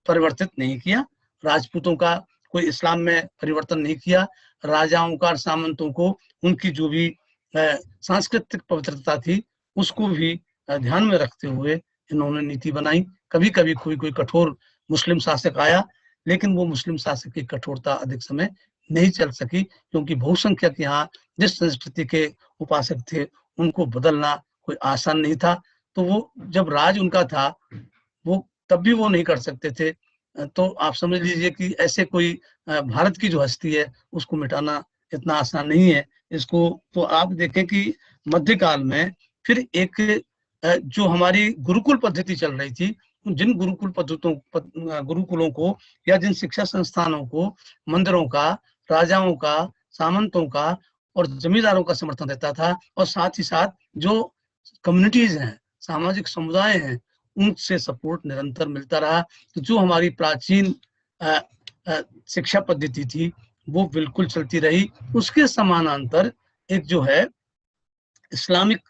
परिवर्तित नहीं किया, राजपूतों का कोई इस्लाम में परिवर्तन नहीं किया, राजाओं का और सामंतों को उनकी जो भी सांस्कृतिक पवित्रता थी उसको भी ध्यान में रखते हुए इन्होंने नीति बनाई। कभी कभी कोई कठोर मुस्लिम शासक आया, लेकिन वो मुस्लिम शासक की कठोरता अधिक समय नहीं चल सकी, क्योंकि बहुसंख्यक यहाँ जिस संस्कृति के उपासक थे उनको बदलना कोई आसान नहीं था। तो वो जब राज उनका था वो तब भी वो नहीं कर सकते थे। तो आप समझ लीजिए कि ऐसे कोई भारत की जो हस्ती है उसको मिटाना इतना आसान नहीं है। इसको तो आप देखें कि मध्यकाल में फिर एक जो हमारी गुरुकुल पद्धति चल रही थी, जिन गुरुकुलों को या जिन शिक्षा संस्थानों को मंदिरों का, राजाओं का, सामंतों का और जमींदारों का समर्थन रहता था, और साथ ही साथ जो कम्युनिटीज हैं, सामाजिक समुदाय हैं, उनसे सपोर्ट निरंतर मिलता रहा। तो जो हमारी प्राचीन शिक्षा पद्धति थी वो बिल्कुल चलती रही। उसके समानांतर एक जो है इस्लामिक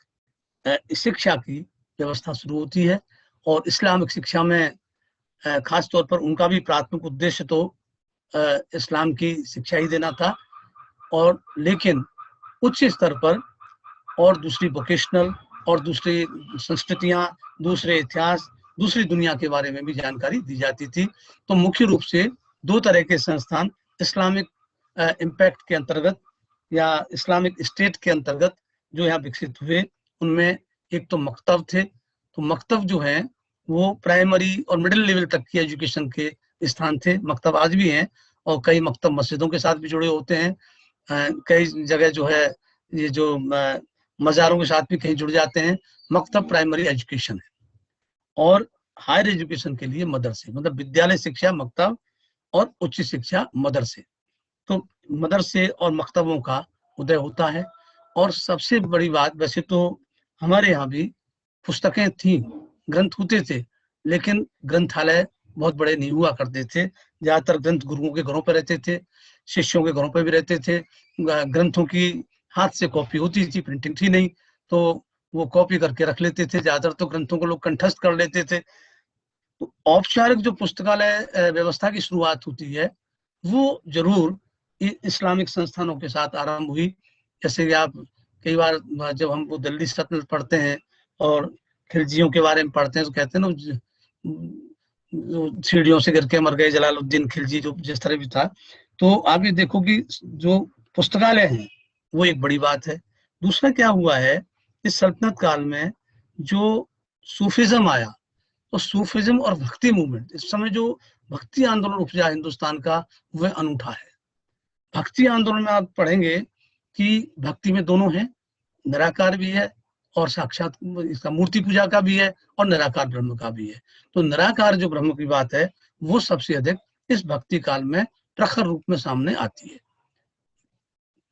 शिक्षा की व्यवस्था शुरू होती है, और इस्लामिक शिक्षा में खास तौर पर उनका भी प्राथमिक उद्देश्य तो इस्लाम की शिक्षा ही देना था, और लेकिन उच्च स्तर पर और दूसरी वोकेशनल और दूसरी संस्कृतियां, दूसरे इतिहास, दूसरी दुनिया के बारे में भी जानकारी दी जाती थी। तो मुख्य रूप से दो तरह के संस्थान इस्लामिक इम्पैक्ट के अंतर्गत या इस्लामिक स्टेट के अंतर्गत जो यहाँ विकसित हुए, उनमें एक तो मकतब थे। तो मकतब जो है वो प्राइमरी और मिडिल लेवल तक की एजुकेशन के स्थान थे। मकतब आज भी हैं, और कई मकतब मस्जिदों के साथ भी जुड़े होते हैं। कई जगह जो है ये जो मज़ारों के साथ भी कहीं जुड़ जाते हैं। मकतब प्राइमरी एजुकेशन है, और हायर एजुकेशन के लिए मदरसे, मतलब विद्यालय शिक्षा मकतब और उच्च शिक्षा मदरसे। तो मदरसे और मकतबों का उदय होता है। और सबसे बड़ी बात, वैसे तो हमारे यहाँ भी पुस्तकें थी, ग्रंथ होते थे, लेकिन ग्रंथालय बहुत बड़े नहीं हुआ करते थे। ज्यादातर ग्रंथ गुरुओं के घरों पर रहते थे, शिष्यों के घरों पर भी रहते थे। ग्रंथों की हाथ से कॉपी होती थी, प्रिंटिंग थी नहीं, तो वो कॉपी करके रख लेते थे। ज्यादातर तो ग्रंथों को लोग कंठस्थ कर लेते थे। तो औपचारिक जो पुस्तकालय व्यवस्था की शुरुआत होती है वो जरूर इस्लामिक संस्थानों के साथ आरंभ हुई। जैसे कि आप कई बार जब हम वो दिल्ली सल्तनत पढ़ते हैं और खिलजियों के बारे में पढ़ते हैं तो कहते हैं ना, जो सीढ़ियों से गिर के मर गए जलालुद्दीन खिलजी, जो जिस तरह भी था। तो आप ये देखो कि जो पुस्तकालय हैं वो एक बड़ी बात है। दूसरा क्या हुआ है, इस सल्तनत काल में जो सूफिज्म आया, तो सूफिज्म और भक्ति मूवमेंट, इस समय जो भक्ति आंदोलन उपजा हिंदुस्तान का, वह अनूठा है। भक्ति आंदोलन में आप पढ़ेंगे कि भक्ति में दोनों है, निराकार भी है और साक्षात इसका मूर्ति पूजा का भी है, और निराकार ब्रह्म का भी है। तो निराकार जो ब्रह्म की बात है वो सबसे अधिक इस भक्ति काल में प्रखर रूप में सामने आती है।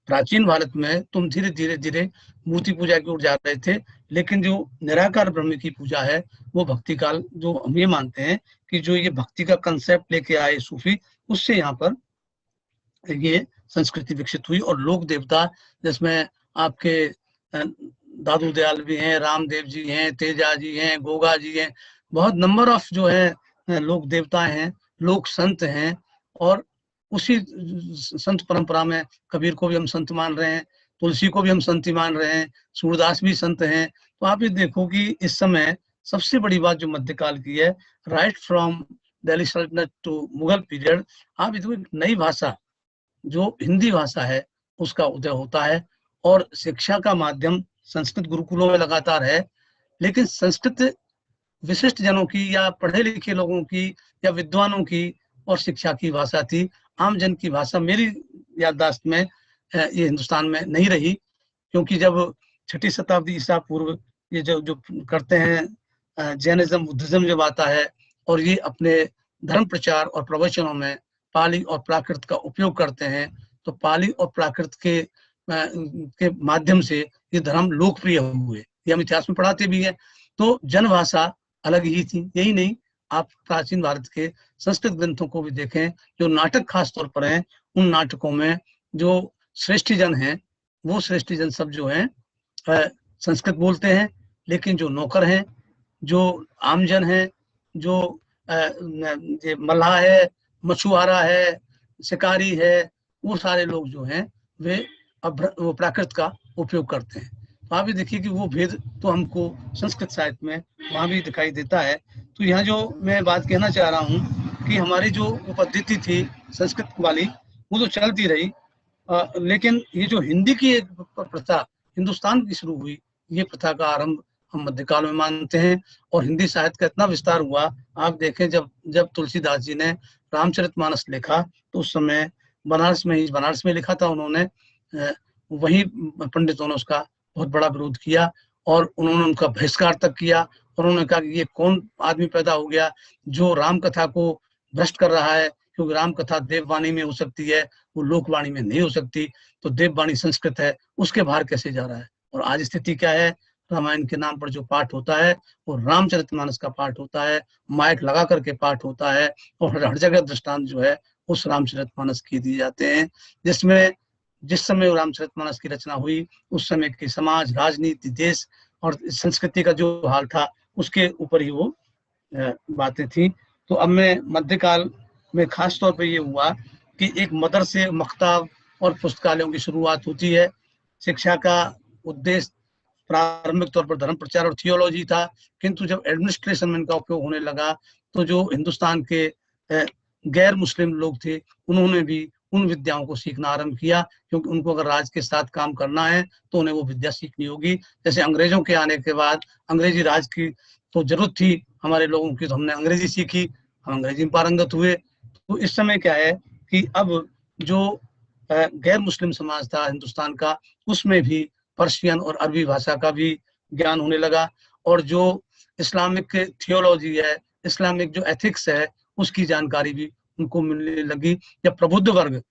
प्राचीन भारत में तुम धीरे धीरे धीरे मूर्ति पूजा की ओर जा रहे थे, लेकिन जो निराकार ब्रह्म की पूजा है वो भक्ति काल, जो हम ये मानते हैं कि जो ये भक्ति का कंसेप्ट लेके आए सूफी, उससे यहाँ पर ये संस्कृति विकसित हुई। और लोक देवता, जिसमें आपके दादू दयाल भी हैं, रामदेव जी हैं, तेजा जी हैं, गोगा जी हैं, बहुत नंबर ऑफ जो है लोक देवता हैं, लोक संत हैं। और उसी संत परंपरा में कबीर को भी हम संत मान रहे हैं, तुलसी को भी हम संत मान रहे हैं, सूरदास भी संत हैं। तो आप ये देखो कि इस समय सबसे बड़ी बात जो मध्यकाल की है, राइट फ्रॉम दिल्ली सल्तनत टू मुगल पीरियड, आप ये नई भाषा जो हिंदी भाषा है उसका उदय होता है। और शिक्षा का माध्यम संस्कृत गुरुकुलों में लगातार है, लेकिन संस्कृत विशिष्ट जनों की या पढ़े लिखे लोगों की या विद्वानों की और शिक्षा की भाषा थी। आम जन की भाषा मेरी याददाश्त में ये हिंदुस्तान में नहीं रही, क्योंकि जब 6ठी शताब्दी ईसा पूर्व ये जो करते हैं जैनिज्म बुद्धिज्म जब आता है और ये अपने धर्म प्रचार और प्रवचनों में पाली और प्राकृत का उपयोग करते हैं, तो पाली और प्राकृत के माध्यम से ये धर्म लोकप्रिय हुए। ये हम इतिहास में पढ़ाते भी हैं। तो जनभाषा अलग ही थी। यही नहीं, आप प्राचीन भारत के संस्कृत ग्रंथों को भी देखें, जो नाटक खास तौर पर हैं, उन नाटकों में जो श्रेष्ठीजन हैं वो श्रेष्ठीजन सब जो हैं संस्कृत बोलते हैं, लेकिन जो नौकर हैं, जो आमजन हैं, जो ये मल्लाह है, मछुआरा है, शिकारी है, वो सारे लोग जो हैं वे वो प्राकृत का उपयोग करते हैं। तो आप भी देखिए कि वो भेद तो हमको संस्कृत साहित्य में वहाँ भी दिखाई देता है। तो यहाँ जो मैं बात कहना चाह रहा हूँ कि हमारी जो पद्धति थी संस्कृत वाली वो तो चलती रही, लेकिन ये जो हिंदी की एक प्रथा हिंदुस्तान की शुरू हुई, ये प्रथा का आरंभ हम मध्यकाल में मानते हैं। और हिंदी साहित्य का इतना विस्तार हुआ, आप देखें जब तुलसीदास जी ने रामचरितमानस लिखा तो उस समय बनारस में लिखा था उन्होंने। वहीं पंडितों ने उसका बहुत बड़ा विरोध किया और उन्होंने उनका बहिष्कार तक किया। और उन्होंने कहा कि ये कौन आदमी पैदा हो गया जो राम कथा को भ्रष्ट कर रहा है, क्योंकि राम कथा देववाणी में हो सकती है, वो लोकवाणी में नहीं हो सकती। तो देववाणी संस्कृत है, उसके बाहर कैसे जा रहा है। और आज स्थिति क्या है, रामायण के नाम पर जो पाठ होता है वो रामचरितमानस का पाठ होता है, माइक लगा करके पाठ होता है और हर जगह दृष्टांत जो है उस रामचरितमानस की दिए जाते हैं, जिसमें जिस समय रामचरितमानस की रचना हुई उस समय की समाज, राजनीति, देश और संस्कृति का जो हाल था उसके ऊपर ही वो बातें थी। तो अब मैं मध्यकाल में खास तौर पे ये हुआ कि एक मदरसे, मक्तब और पुस्तकालयों की शुरुआत होती है। शिक्षा का उद्देश्य प्रारंभिक तौर पर धर्म प्रचार और थियोलॉजी था, किंतु जब एडमिनिस्ट्रेशन में इनका उपयोग होने लगा तो जो हिंदुस्तान के गैर मुस्लिम लोग थे उन्होंने भी उन विद्याओं को सीखना आरंभ किया, क्योंकि उनको अगर राज के साथ काम करना है तो उन्हें वो विद्या सीखनी होगी। जैसे अंग्रेजों के आने के बाद अंग्रेजी राज की तो जरूरत थी हमारे लोगों की, तो हमने अंग्रेजी सीखी, हम अंग्रेजी में पारंगत हुए। तो इस समय क्या है कि अब जो गैर मुस्लिम समाज था हिंदुस्तान का, उसमें भी पर्शियन और अरबी भाषा का भी ज्ञान होने लगा। और जो इस्लामिक थियोलॉजी है, इस्लामिक जो एथिक्स है, उसकी जानकारी भी उनको मिलने लगी। जब प्रबुद्ध वर्ग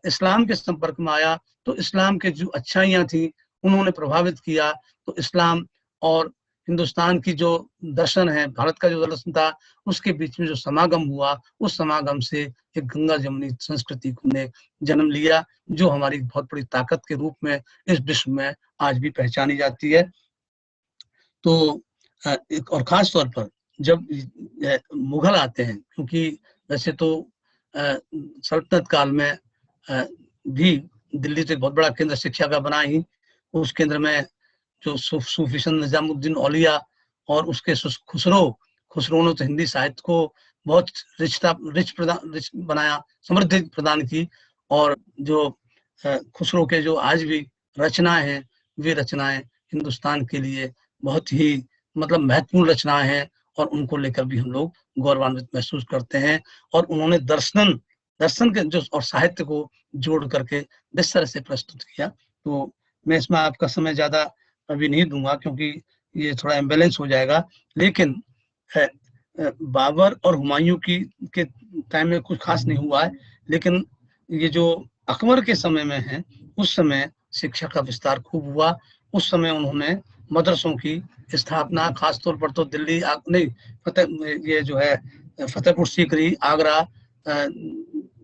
इस्लाम के संपर्क में आया तो इस्लाम के जो अच्छाइयाँ थी उन्होंने प्रभावित किया। तो इस्लाम और हिंदुस्तान की जो दर्शन है, भारत का जो दर्शन था, उसके बीच में जो समागम हुआ, उस समागम से एक गंगा जमुनी संस्कृति ने जन्म लिया, जो हमारी बहुत बड़ी ताकत के रूप में इस विश्व में आज भी पहचानी जाती है। तो एक और खास तौर पर जब मुगल आते हैं, क्योंकि वैसे तो सल्तनत काल में भी दिल्ली तो एक बहुत बड़ा केंद्र शिक्षा का बना ही, उस केंद्र में जो सूफी संत निजामुद्दीन औलिया और उसके खुसरो ने तो हिंदी साहित्य को बहुत रिच बनाया, समृद्धि प्रदान की। और जो खुसरो के जो आज भी रचनाएं हैं, वे रचनाएं हिंदुस्तान के लिए बहुत ही मतलब महत्वपूर्ण रचनाएं हैं और उनको लेकर भी हम लोग गौरवान्वित महसूस करते हैं। और उन्होंने दर्शन के जो और साहित्य को जोड़ करके जिस तरह से प्रस्तुत किया, तो मैं इसमें आपका समय ज्यादा अभी नहीं दूंगा क्योंकि ये थोड़ा इम्बैलेंस हो जाएगा। लेकिन बाबर और हुमायूं के टाइम में कुछ खास नहीं हुआ है, लेकिन ये जो अकबर के समय में है उस समय शिक्षा का विस्तार खूब हुआ। उस समय उन्होंने मदरसों की स्थापना, खासतौर पर तो दिल्ली नहीं, ये जो है फतेहपुर सीकरी, आगरा,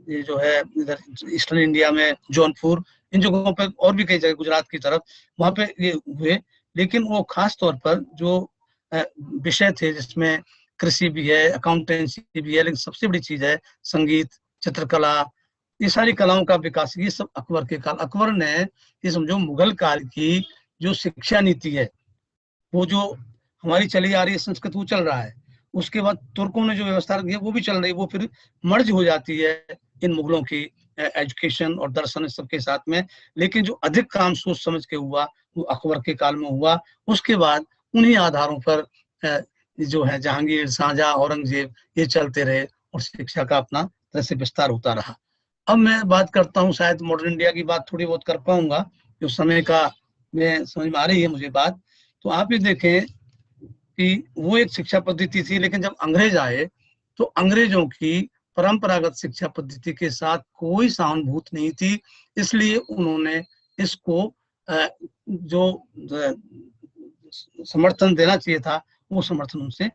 ये जो है इधर ईस्टर्न इंडिया में जौनपुर, इन जगहों पर और भी कई जगह गुजरात की तरफ, वहां पे ये हुए। लेकिन वो खास तौर पर जो विषय थे जिसमें कृषि भी है, अकाउंटेंसी भी है, लेकिन सबसे बड़ी चीज है संगीत, चित्रकला, ये सारी कलाओं का विकास, ये सब अकबर के काल। अकबर ने ये समझो मुगल काल की जो शिक्षा नीति है, वो जो हमारी चली आ रही है संस्कृत, वो चल रहा है। उसके बाद तुर्कों ने जो व्यवस्था रखी है वो भी चल रही है, वो फिर मर्ज हो जाती है इन मुगलों की एजुकेशन और दर्शन सबके साथ में। लेकिन जो अधिक काम सोच समझ के हुआ वो अकबर के काल में हुआ। उसके बाद उन्हीं आधारों पर जो है जहांगीर, शाहजहां, औरंगजेब, ये चलते रहे और शिक्षा का अपना तरह से विस्तार होता रहा। अब मैं बात करता हूँ, शायद मॉडर्न इंडिया की बात थोड़ी बहुत कर पाऊंगा, जो समय का में समझ में आ रही है मुझे बात। तो आप ये देखें कि वो एक शिक्षा पद्धति थी, लेकिन जब अंग्रेज आए तो अंग्रेजों की परंपरागत शिक्षा पद्धति के साथ कोई सहानुभूति नहीं थी, इसलिए उन्होंने इसको जो समर्थन देना चाहिए था वो समर्थन उनसे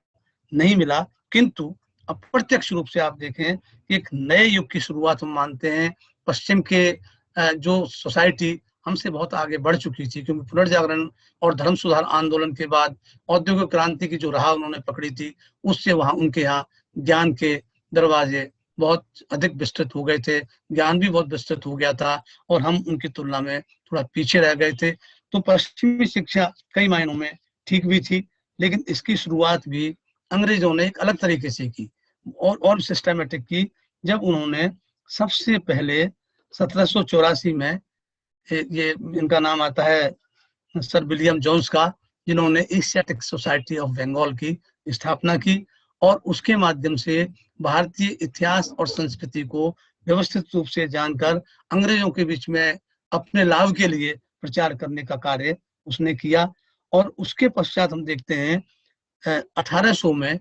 नहीं मिला। किंतु अप्रत्यक्ष रूप से आप देखें कि एक नए युग की शुरुआत हम मानते हैं। पश्चिम के जो सोसाइटी हमसे बहुत आगे बढ़ चुकी थी, क्योंकि पुनर्जागरण और धर्म सुधार आंदोलन के बाद औद्योगिक क्रांति की जो राह उन्होंने पकड़ी थी, उससे वहां उनके यहाँ ज्ञान के दरवाजे बहुत अधिक विस्तृत हो गए थे, ज्ञान भी बहुत विस्तृत हो गया था, और हम उनकी तुलना में थोड़ा पीछे रह गए थे। तो पश्चिमी शिक्षा कई मायनों में ठीक भी थी, लेकिन इसकी शुरुआत भी अंग्रेजों ने एक अलग तरीके से की और सिस्टमेटिक की, जब उन्होंने सबसे पहले 1784 में ये इनका नाम आता है सर विलियम जोन्स का, जिन्होंने एशियाटिक सोसाइटी ऑफ बंगाल की स्थापना की, और उसके माध्यम से भारतीय इतिहास और संस्कृति को व्यवस्थित रूप से जानकर अंग्रेजों के बीच में अपने लाभ के लिए प्रचार करने का कार्य उसने किया। और उसके पश्चात हम देखते हैं 1800 में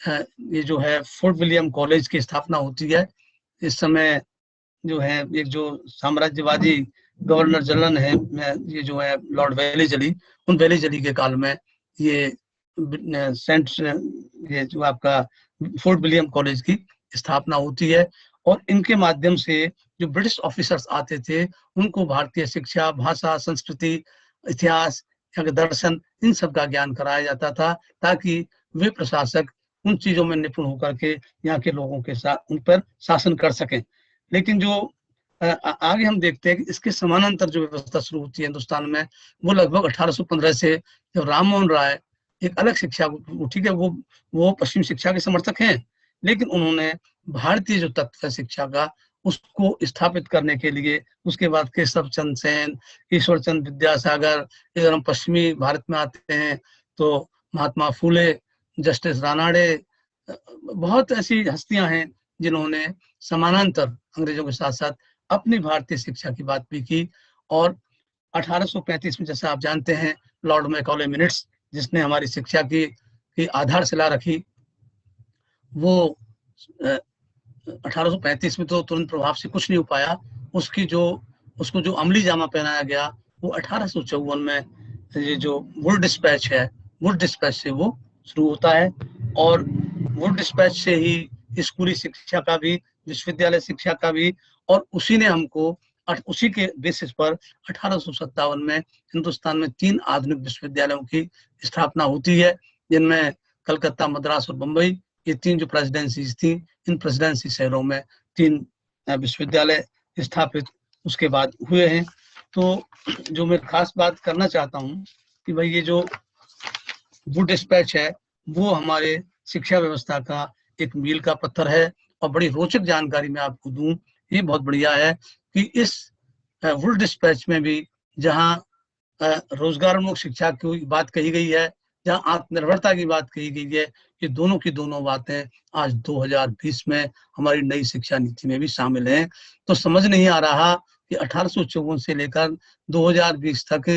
ये जो है फोर्ट विलियम कॉलेज की स्थापना होती है। इस समय जो है एक जो साम्राज्यवादी गवर्नर जनरल है, ये जो है लॉर्ड वेलेस्ली, उन वेलेस्ली के काल में ये ये जो आपका फोर्ट विलियम कॉलेज की स्थापना होती है, और इनके माध्यम से जो ब्रिटिश ऑफिसर्स आते थे उनको भारतीय शिक्षा, भाषा, संस्कृति, इतिहास, दर्शन, इन सब का ज्ञान कराया जाता था, ताकि वे प्रशासक उन चीजों में निपुण होकर के यहाँ के लोगों के साथ उन पर शासन कर सकें। लेकिन जो आगे हम देखते हैं कि इसके समानांतर जो व्यवस्था शुरू होती है हिंदुस्तान में, वो लगभग 1815 से जब राम मोहन राय एक अलग शिक्षा, ठीक है, वो पश्चिम शिक्षा के समर्थक हैं, लेकिन उन्होंने भारतीय जो तत्व है शिक्षा का, उसको स्थापित करने के लिए उसके बाद केशव चंद्र सेन, ईश्वर चंद्र विद्यासागर, इधर हम पश्चिमी भारत में आते हैं तो महात्मा फूले, जस्टिस रानाडे, बहुत ऐसी हस्तियां हैं जिन्होंने समानांतर अंग्रेजों के साथ साथ अपनी भारतीय शिक्षा की बात भी की। और 1835 में, जैसा आप जानते हैं, लॉर्ड मैकॉले मिनट्स, जिसने हमारी शिक्षा की आधारशिला रखी, वो 1835 में तो तुरंत प्रभाव से कुछ नहीं हो पाया। उसको जो अमली जामा पहनाया गया वो 1854 में ये जो वुड डिस्पैच है, वुड डिस्पैच से वो शुरू होता है, और वुड डिस्पैच से ही स्कूली शिक्षा का भी, विश्वविद्यालय शिक्षा का भी, और उसी ने हमको उसी के बेसिस पर 1857 में हिंदुस्तान में 3 आधुनिक विश्वविद्यालयों की स्थापना होती है, जिनमें कलकत्ता, मद्रास और बंबई, ये 3 जो प्रेसिडेंसीज थी, इन प्रेसिडेंसी शहरों में 3 विश्वविद्यालय स्थापित उसके बाद हुए हैं। तो जो मैं खास बात करना चाहता हूँ कि भाई ये जो वुड डिस्पैच है वो हमारे शिक्षा व्यवस्था का एक मील का पत्थर है, और बड़ी रोचक जानकारी मैं आपको दूं, ये बहुत बढ़िया है कि इस वुड डिस्पैच में भी जहाँ रोजगारोन्मुख शिक्षा की बात कही गई है, जहाँ आत्मनिर्भरता की बात कही गई है, ये दोनों की दोनों बातें आज 2020 में हमारी नई शिक्षा नीति में भी शामिल हैं। तो समझ नहीं आ रहा कि 1854 से लेकर 2020 तक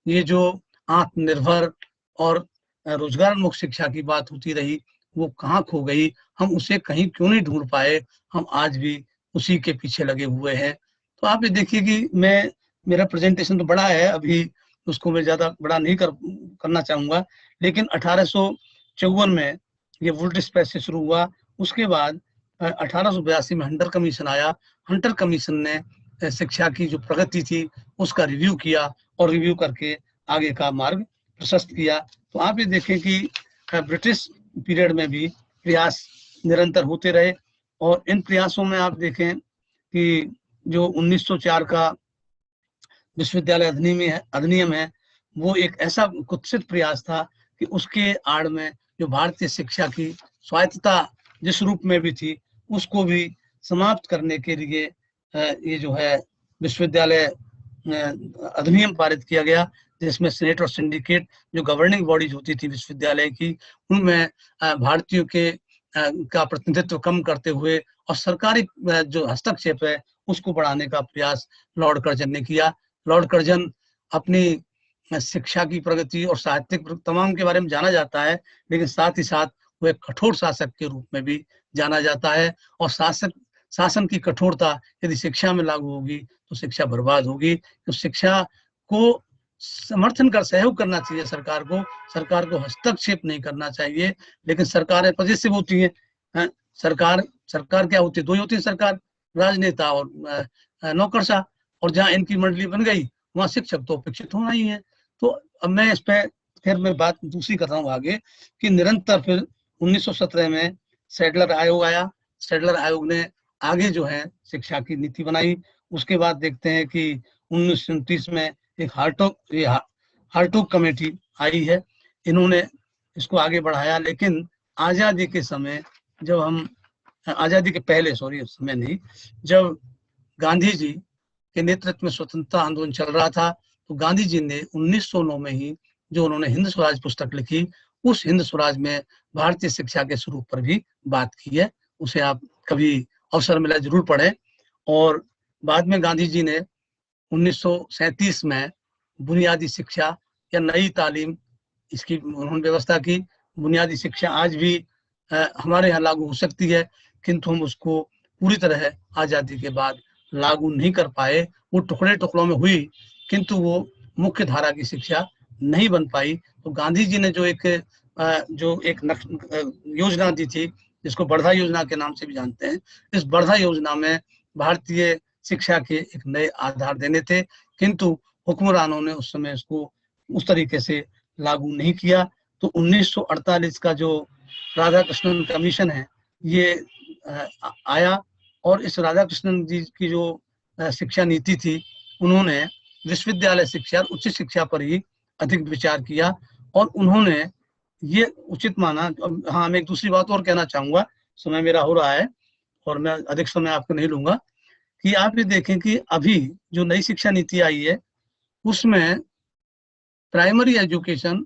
ये जो आत्मनिर्भर और रोजगारोन्मुख शिक्षा की बात होती रही, वो कहाँ खो गई, हम उसे कहीं क्यों नहीं ढूंढ पाए, हम आज भी उसी के पीछे लगे हुए हैं। तो आप ये देखिए कि मेरा प्रेजेंटेशन तो बड़ा है, अभी उसको मैं ज्यादा बड़ा नहीं करना चाहूंगा, लेकिन 1854 में ये वुड डिस्पैच से शुरू हुआ। उसके बाद 1882 में हंटर कमीशन आया। हंटर कमीशन ने शिक्षा की जो प्रगति थी उसका रिव्यू किया, और रिव्यू करके आगे का मार्ग प्रशस्त किया। तो आप ये देखें कि ब्रिटिश पीरियड में भी प्रयास निरंतर होते रहे, और इन प्रयासों में आप देखें कि जो 1904 का विश्वविद्यालय अधिनियम है, वो एक ऐसा कुत्सित प्रयास था कि उसके आड़ में जो भारतीय शिक्षा की स्वायत्तता जिस रूप में भी थी, उसको भी समाप्त करने के लिए ये जो है विश्वविद्यालय अधिनियम पारित किया गया, जिसमें सेनेट और सिंडिकेट जो गवर्निंग बॉडीज होती थी विश्वविद्यालय की, उनमें भारतीयों के का प्रतिनिधित्व कम करते हुए और सरकारी जो हस्तक्षेप है उसको बढ़ाने का प्रयास लॉर्ड कर्जन ने किया। लॉर्ड कर्जन अपनी शिक्षा की प्रगति और साहित्यिक तमाम के बारे में जाना जाता है, लेकिन साथ ही साथ वो एक कठोर शासक के रूप में भी जाना जाता है, और शासन की कठोरता यदि शिक्षा में लागू होगी तो शिक्षा बर्बाद होगी। तो शिक्षा को समर्थन कर सहयोग करना चाहिए सरकार को हस्तक्षेप नहीं करना चाहिए। लेकिन सरकारें पॉजिटिव होती हैं, सरकार क्या होती है, 2 ही होती है सरकार, राजनेता और नौकरशाह। और जहाँ इनकी मंडली बन गई वहाँ शिक्षक तो अपेक्षित होना ही है। तो अब मैं इस पे फिर मैं बात दूसरी कर रहा हूँ आगे कि निरंतर फिर 1917 में सैडलर आयोग आया। सैडलर आयोग ने आगे जो है शिक्षा की नीति बनाई। उसके बाद देखते हैं कि 1929 में एक हार्टोग कमेटी आई है, इन्होंने इसको आगे बढ़ाया। लेकिन आजादी के समय, जब हम आजादी के पहले, सॉरी उस समय नहीं, जब गांधी जी के नेतृत्व में स्वतंत्रता आंदोलन चल रहा था, तो गांधी जी ने 1909 में ही जो उन्होंने हिंद स्वराज पुस्तक लिखी, उस हिंद स्वराज में भारतीय शिक्षा के स्वरूप पर भी बात की है। उसे आप कभी अवसर मिला जरूर पढ़ें। और बाद में गांधी जी ने 1937 में बुनियादी शिक्षा या नई तालीम, इसकी उन्होंने व्यवस्था की। बुनियादी शिक्षा आज भी हमारे यहाँ लागू हो सकती है, किंतु हम उसको पूरी तरह आजादी के बाद लागू नहीं कर पाए। वो टुकड़े टुकड़ों में हुई, किंतु वो मुख्य धारा की शिक्षा नहीं बन पाई। तो गांधी जी ने जो एक योजना दी थी, जिसको बर्धा योजना के नाम से भी जानते हैं, इस बर्धा योजना में भारतीय शिक्षा के एक नए आधार देने थे, किंतु हुक्मरानों ने उस समय इसको उस तरीके से लागू नहीं किया। तो 1948 का जो राधाकृष्णन कमीशन है, ये आया, और इस राधाकृष्णन जी की जो शिक्षा नीति थी, उन्होंने विश्वविद्यालय शिक्षा और उच्च शिक्षा पर ही अधिक विचार किया, और उन्होंने ये उचित माना। हाँ, मैं एक दूसरी बात और कहना चाहूंगा, समय मेरा हो रहा है और मैं अधिक समय आपको नहीं लूंगा, कि आप ये देखें कि अभी जो नई शिक्षा नीति आई है, उसमें प्राइमरी एजुकेशन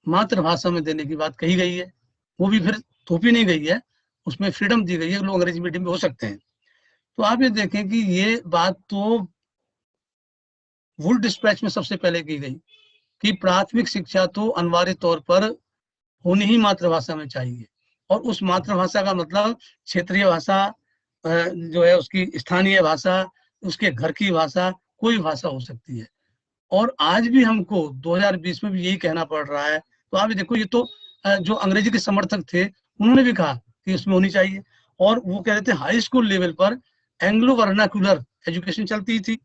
मातृभाषा में देने की बात कही गई है। वो भी फिर थोपी नहीं गई है, उसमें फ्रीडम दी गई है, लोग अंग्रेजी मीडियम में हो सकते हैं। तो आप ये देखें कि ये बात तो वुल डिस्पैच में सबसे पहले की गई कि प्राथमिक शिक्षा तो अनिवार्य तौर पर होनी ही मातृभाषा में चाहिए, और उस मातृभाषा का मतलब क्षेत्रीय भाषा जो है, उसकी स्थानीय भाषा, उसके घर की भाषा, कोई भाषा हो सकती है। और आज भी हमको 2020 में भी यही कहना पड़ रहा है। तो आप देखो, ये तो जो अंग्रेजी के समर्थक थे, उन्होंने भी कहा कि उसमें होनी चाहिए, और वो कह रहे थे हाई स्कूल लेवल पर एंग्लो वर्नाक्युलर एजुकेशन चलती थी,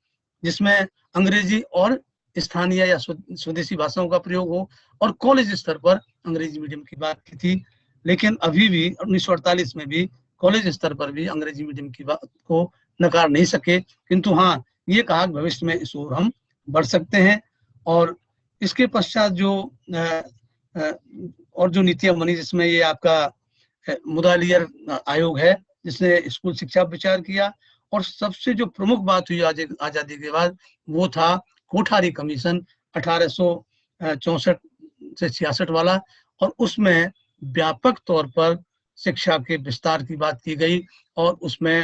जिसमें अंग्रेजी और स्थानीय या स्वदेशी भाषाओं का प्रयोग हो, और कॉलेज स्तर पर अंग्रेजी मीडियम की बात की थी। लेकिन अभी भी 1948 में भी कॉलेज स्तर पर भी अंग्रेजी मीडियम की बात को नकार नहीं सके, किंतु हाँ, ये कहा भविष्य में इस ओर हम बढ़ सकते हैं। और इसके पश्चात जो और जो नीतियां बनी, जिसमें ये आपका मुदालियर आयोग है, जिसने स्कूल शिक्षा पर विचार किया, और सबसे जो प्रमुख बात हुई आजादी के बाद, वो था कोठारी कमीशन 1864 से 66 वाला, और उसमें व्यापक तौर पर शिक्षा के विस्तार की बात की गई, और उसमें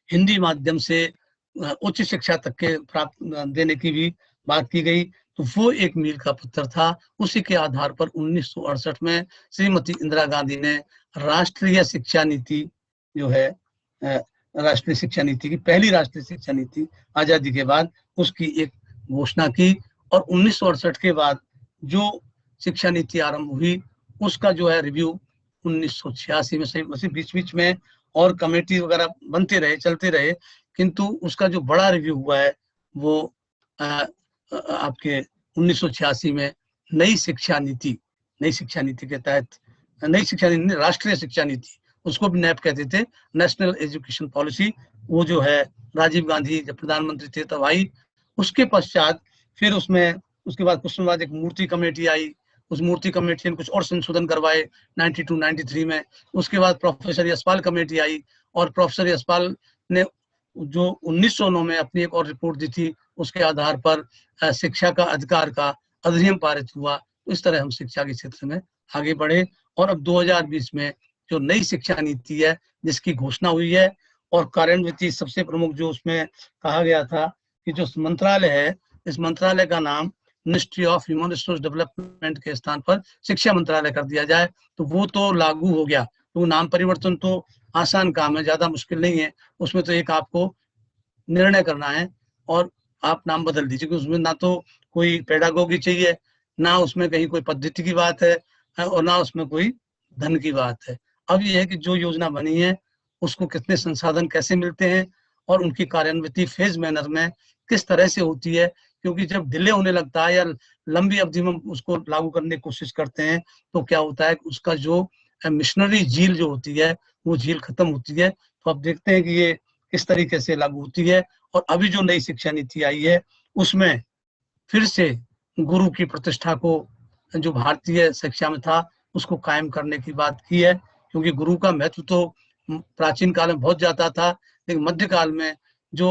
हिंदी माध्यम से उच्च शिक्षा तक के प्राप्त देने की भी बात की गई। तो वो एक मील का पत्थर था। उसी के आधार पर 1968 में श्रीमती इंदिरा गांधी ने राष्ट्रीय शिक्षा नीति जो है, राष्ट्रीय शिक्षा नीति की पहली राष्ट्रीय शिक्षा नीति आजादी के बाद, उसकी एक घोषणा की। और 1968 के बाद जो शिक्षा नीति आरंभ हुई, उसका जो है रिव्यू 1986 में से बीच बीच में और कमेटी वगैरह बनते रहे, चलते रहे, किंतु उसका जो बड़ा रिव्यू हुआ है वो आपके 1986 में नई शिक्षा नीति के तहत, नई शिक्षा नीति, राष्ट्रीय शिक्षा नीति, उसको भी नैप कहते थे, नेशनल एजुकेशन पॉलिसी, वो जो है राजीव गांधी जब प्रधानमंत्री थे तब आई। उसके पश्चात फिर उसके बाद कुछ समय बाद एक मूर्ति कमेटी आई। उस मूर्ति कमेटी ने कुछ और संशोधन करवाए 92-93 में। उसके बाद प्रोफेसर यशपाल कमेटी आई, और प्रोफेसर यशपाल ने जो 1909 में अपनी एक और रिपोर्ट दी थी, उसके आधार पर शिक्षा का अधिकार का अधिनियम पारित हुआ। तो इस तरह हम शिक्षा के क्षेत्र में आगे बढ़े, और अब 2020 में जो नई शिक्षा नीति है, जिसकी घोषणा हुई है, और कार्यान्वित सबसे प्रमुख जो उसमें कहा गया था कि जो मंत्रालय है, इस मंत्रालय का नाम ministry of human resource development के स्थान पर शिक्षा मंत्रालय कर दिया जाए, तो वो तो लागू हो गया। तो नाम परिवर्तन तो आसान काम है, ज्यादा मुश्किल नहीं है। उसमें तो एक आपको निर्णय करना है और आप नाम बदल दीजिए, क्योंकि उसमें ना तो कोई पेडागोगी चाहिए, ना उसमें कहीं कोई पद्धति की बात है, और ना उसमें कोई धन की बात है। अब ये है कि जो योजना बनी है उसको कितने संसाधन कैसे मिलते हैं, और उनकी कार्यान्वित फेज मैनर में किस तरह से होती है, क्योंकि जब डिले होने लगता है या लंबी अवधि में उसको लागू करने की कोशिश करते हैं तो क्या होता है कि उसका जो मिशनरी झील जो होती है वो झील खत्म होती है। तो अब देखते हैं कि ये किस तरीके से लागू होती है। और अभी जो नई शिक्षा नीति आई है उसमें फिर से गुरु की प्रतिष्ठा को जो भारतीय शिक्षा में था उसको कायम करने की बात की है, क्योंकि गुरु का महत्व तो प्राचीन काल में बहुत ज्यादा था, लेकिन मध्यकाल में जो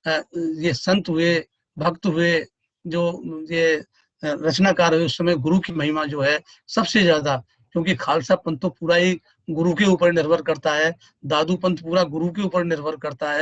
ये संत हुए, भक्त हुए, जो ये रचनाकार हुए, उस समय गुरु की महिमा जो है सबसे ज्यादा, क्योंकि खालसा पंथ तो पूरा ही गुरु के ऊपर निर्भर करता है, दादू पंथ पूरा गुरु के ऊपर निर्भर करता है।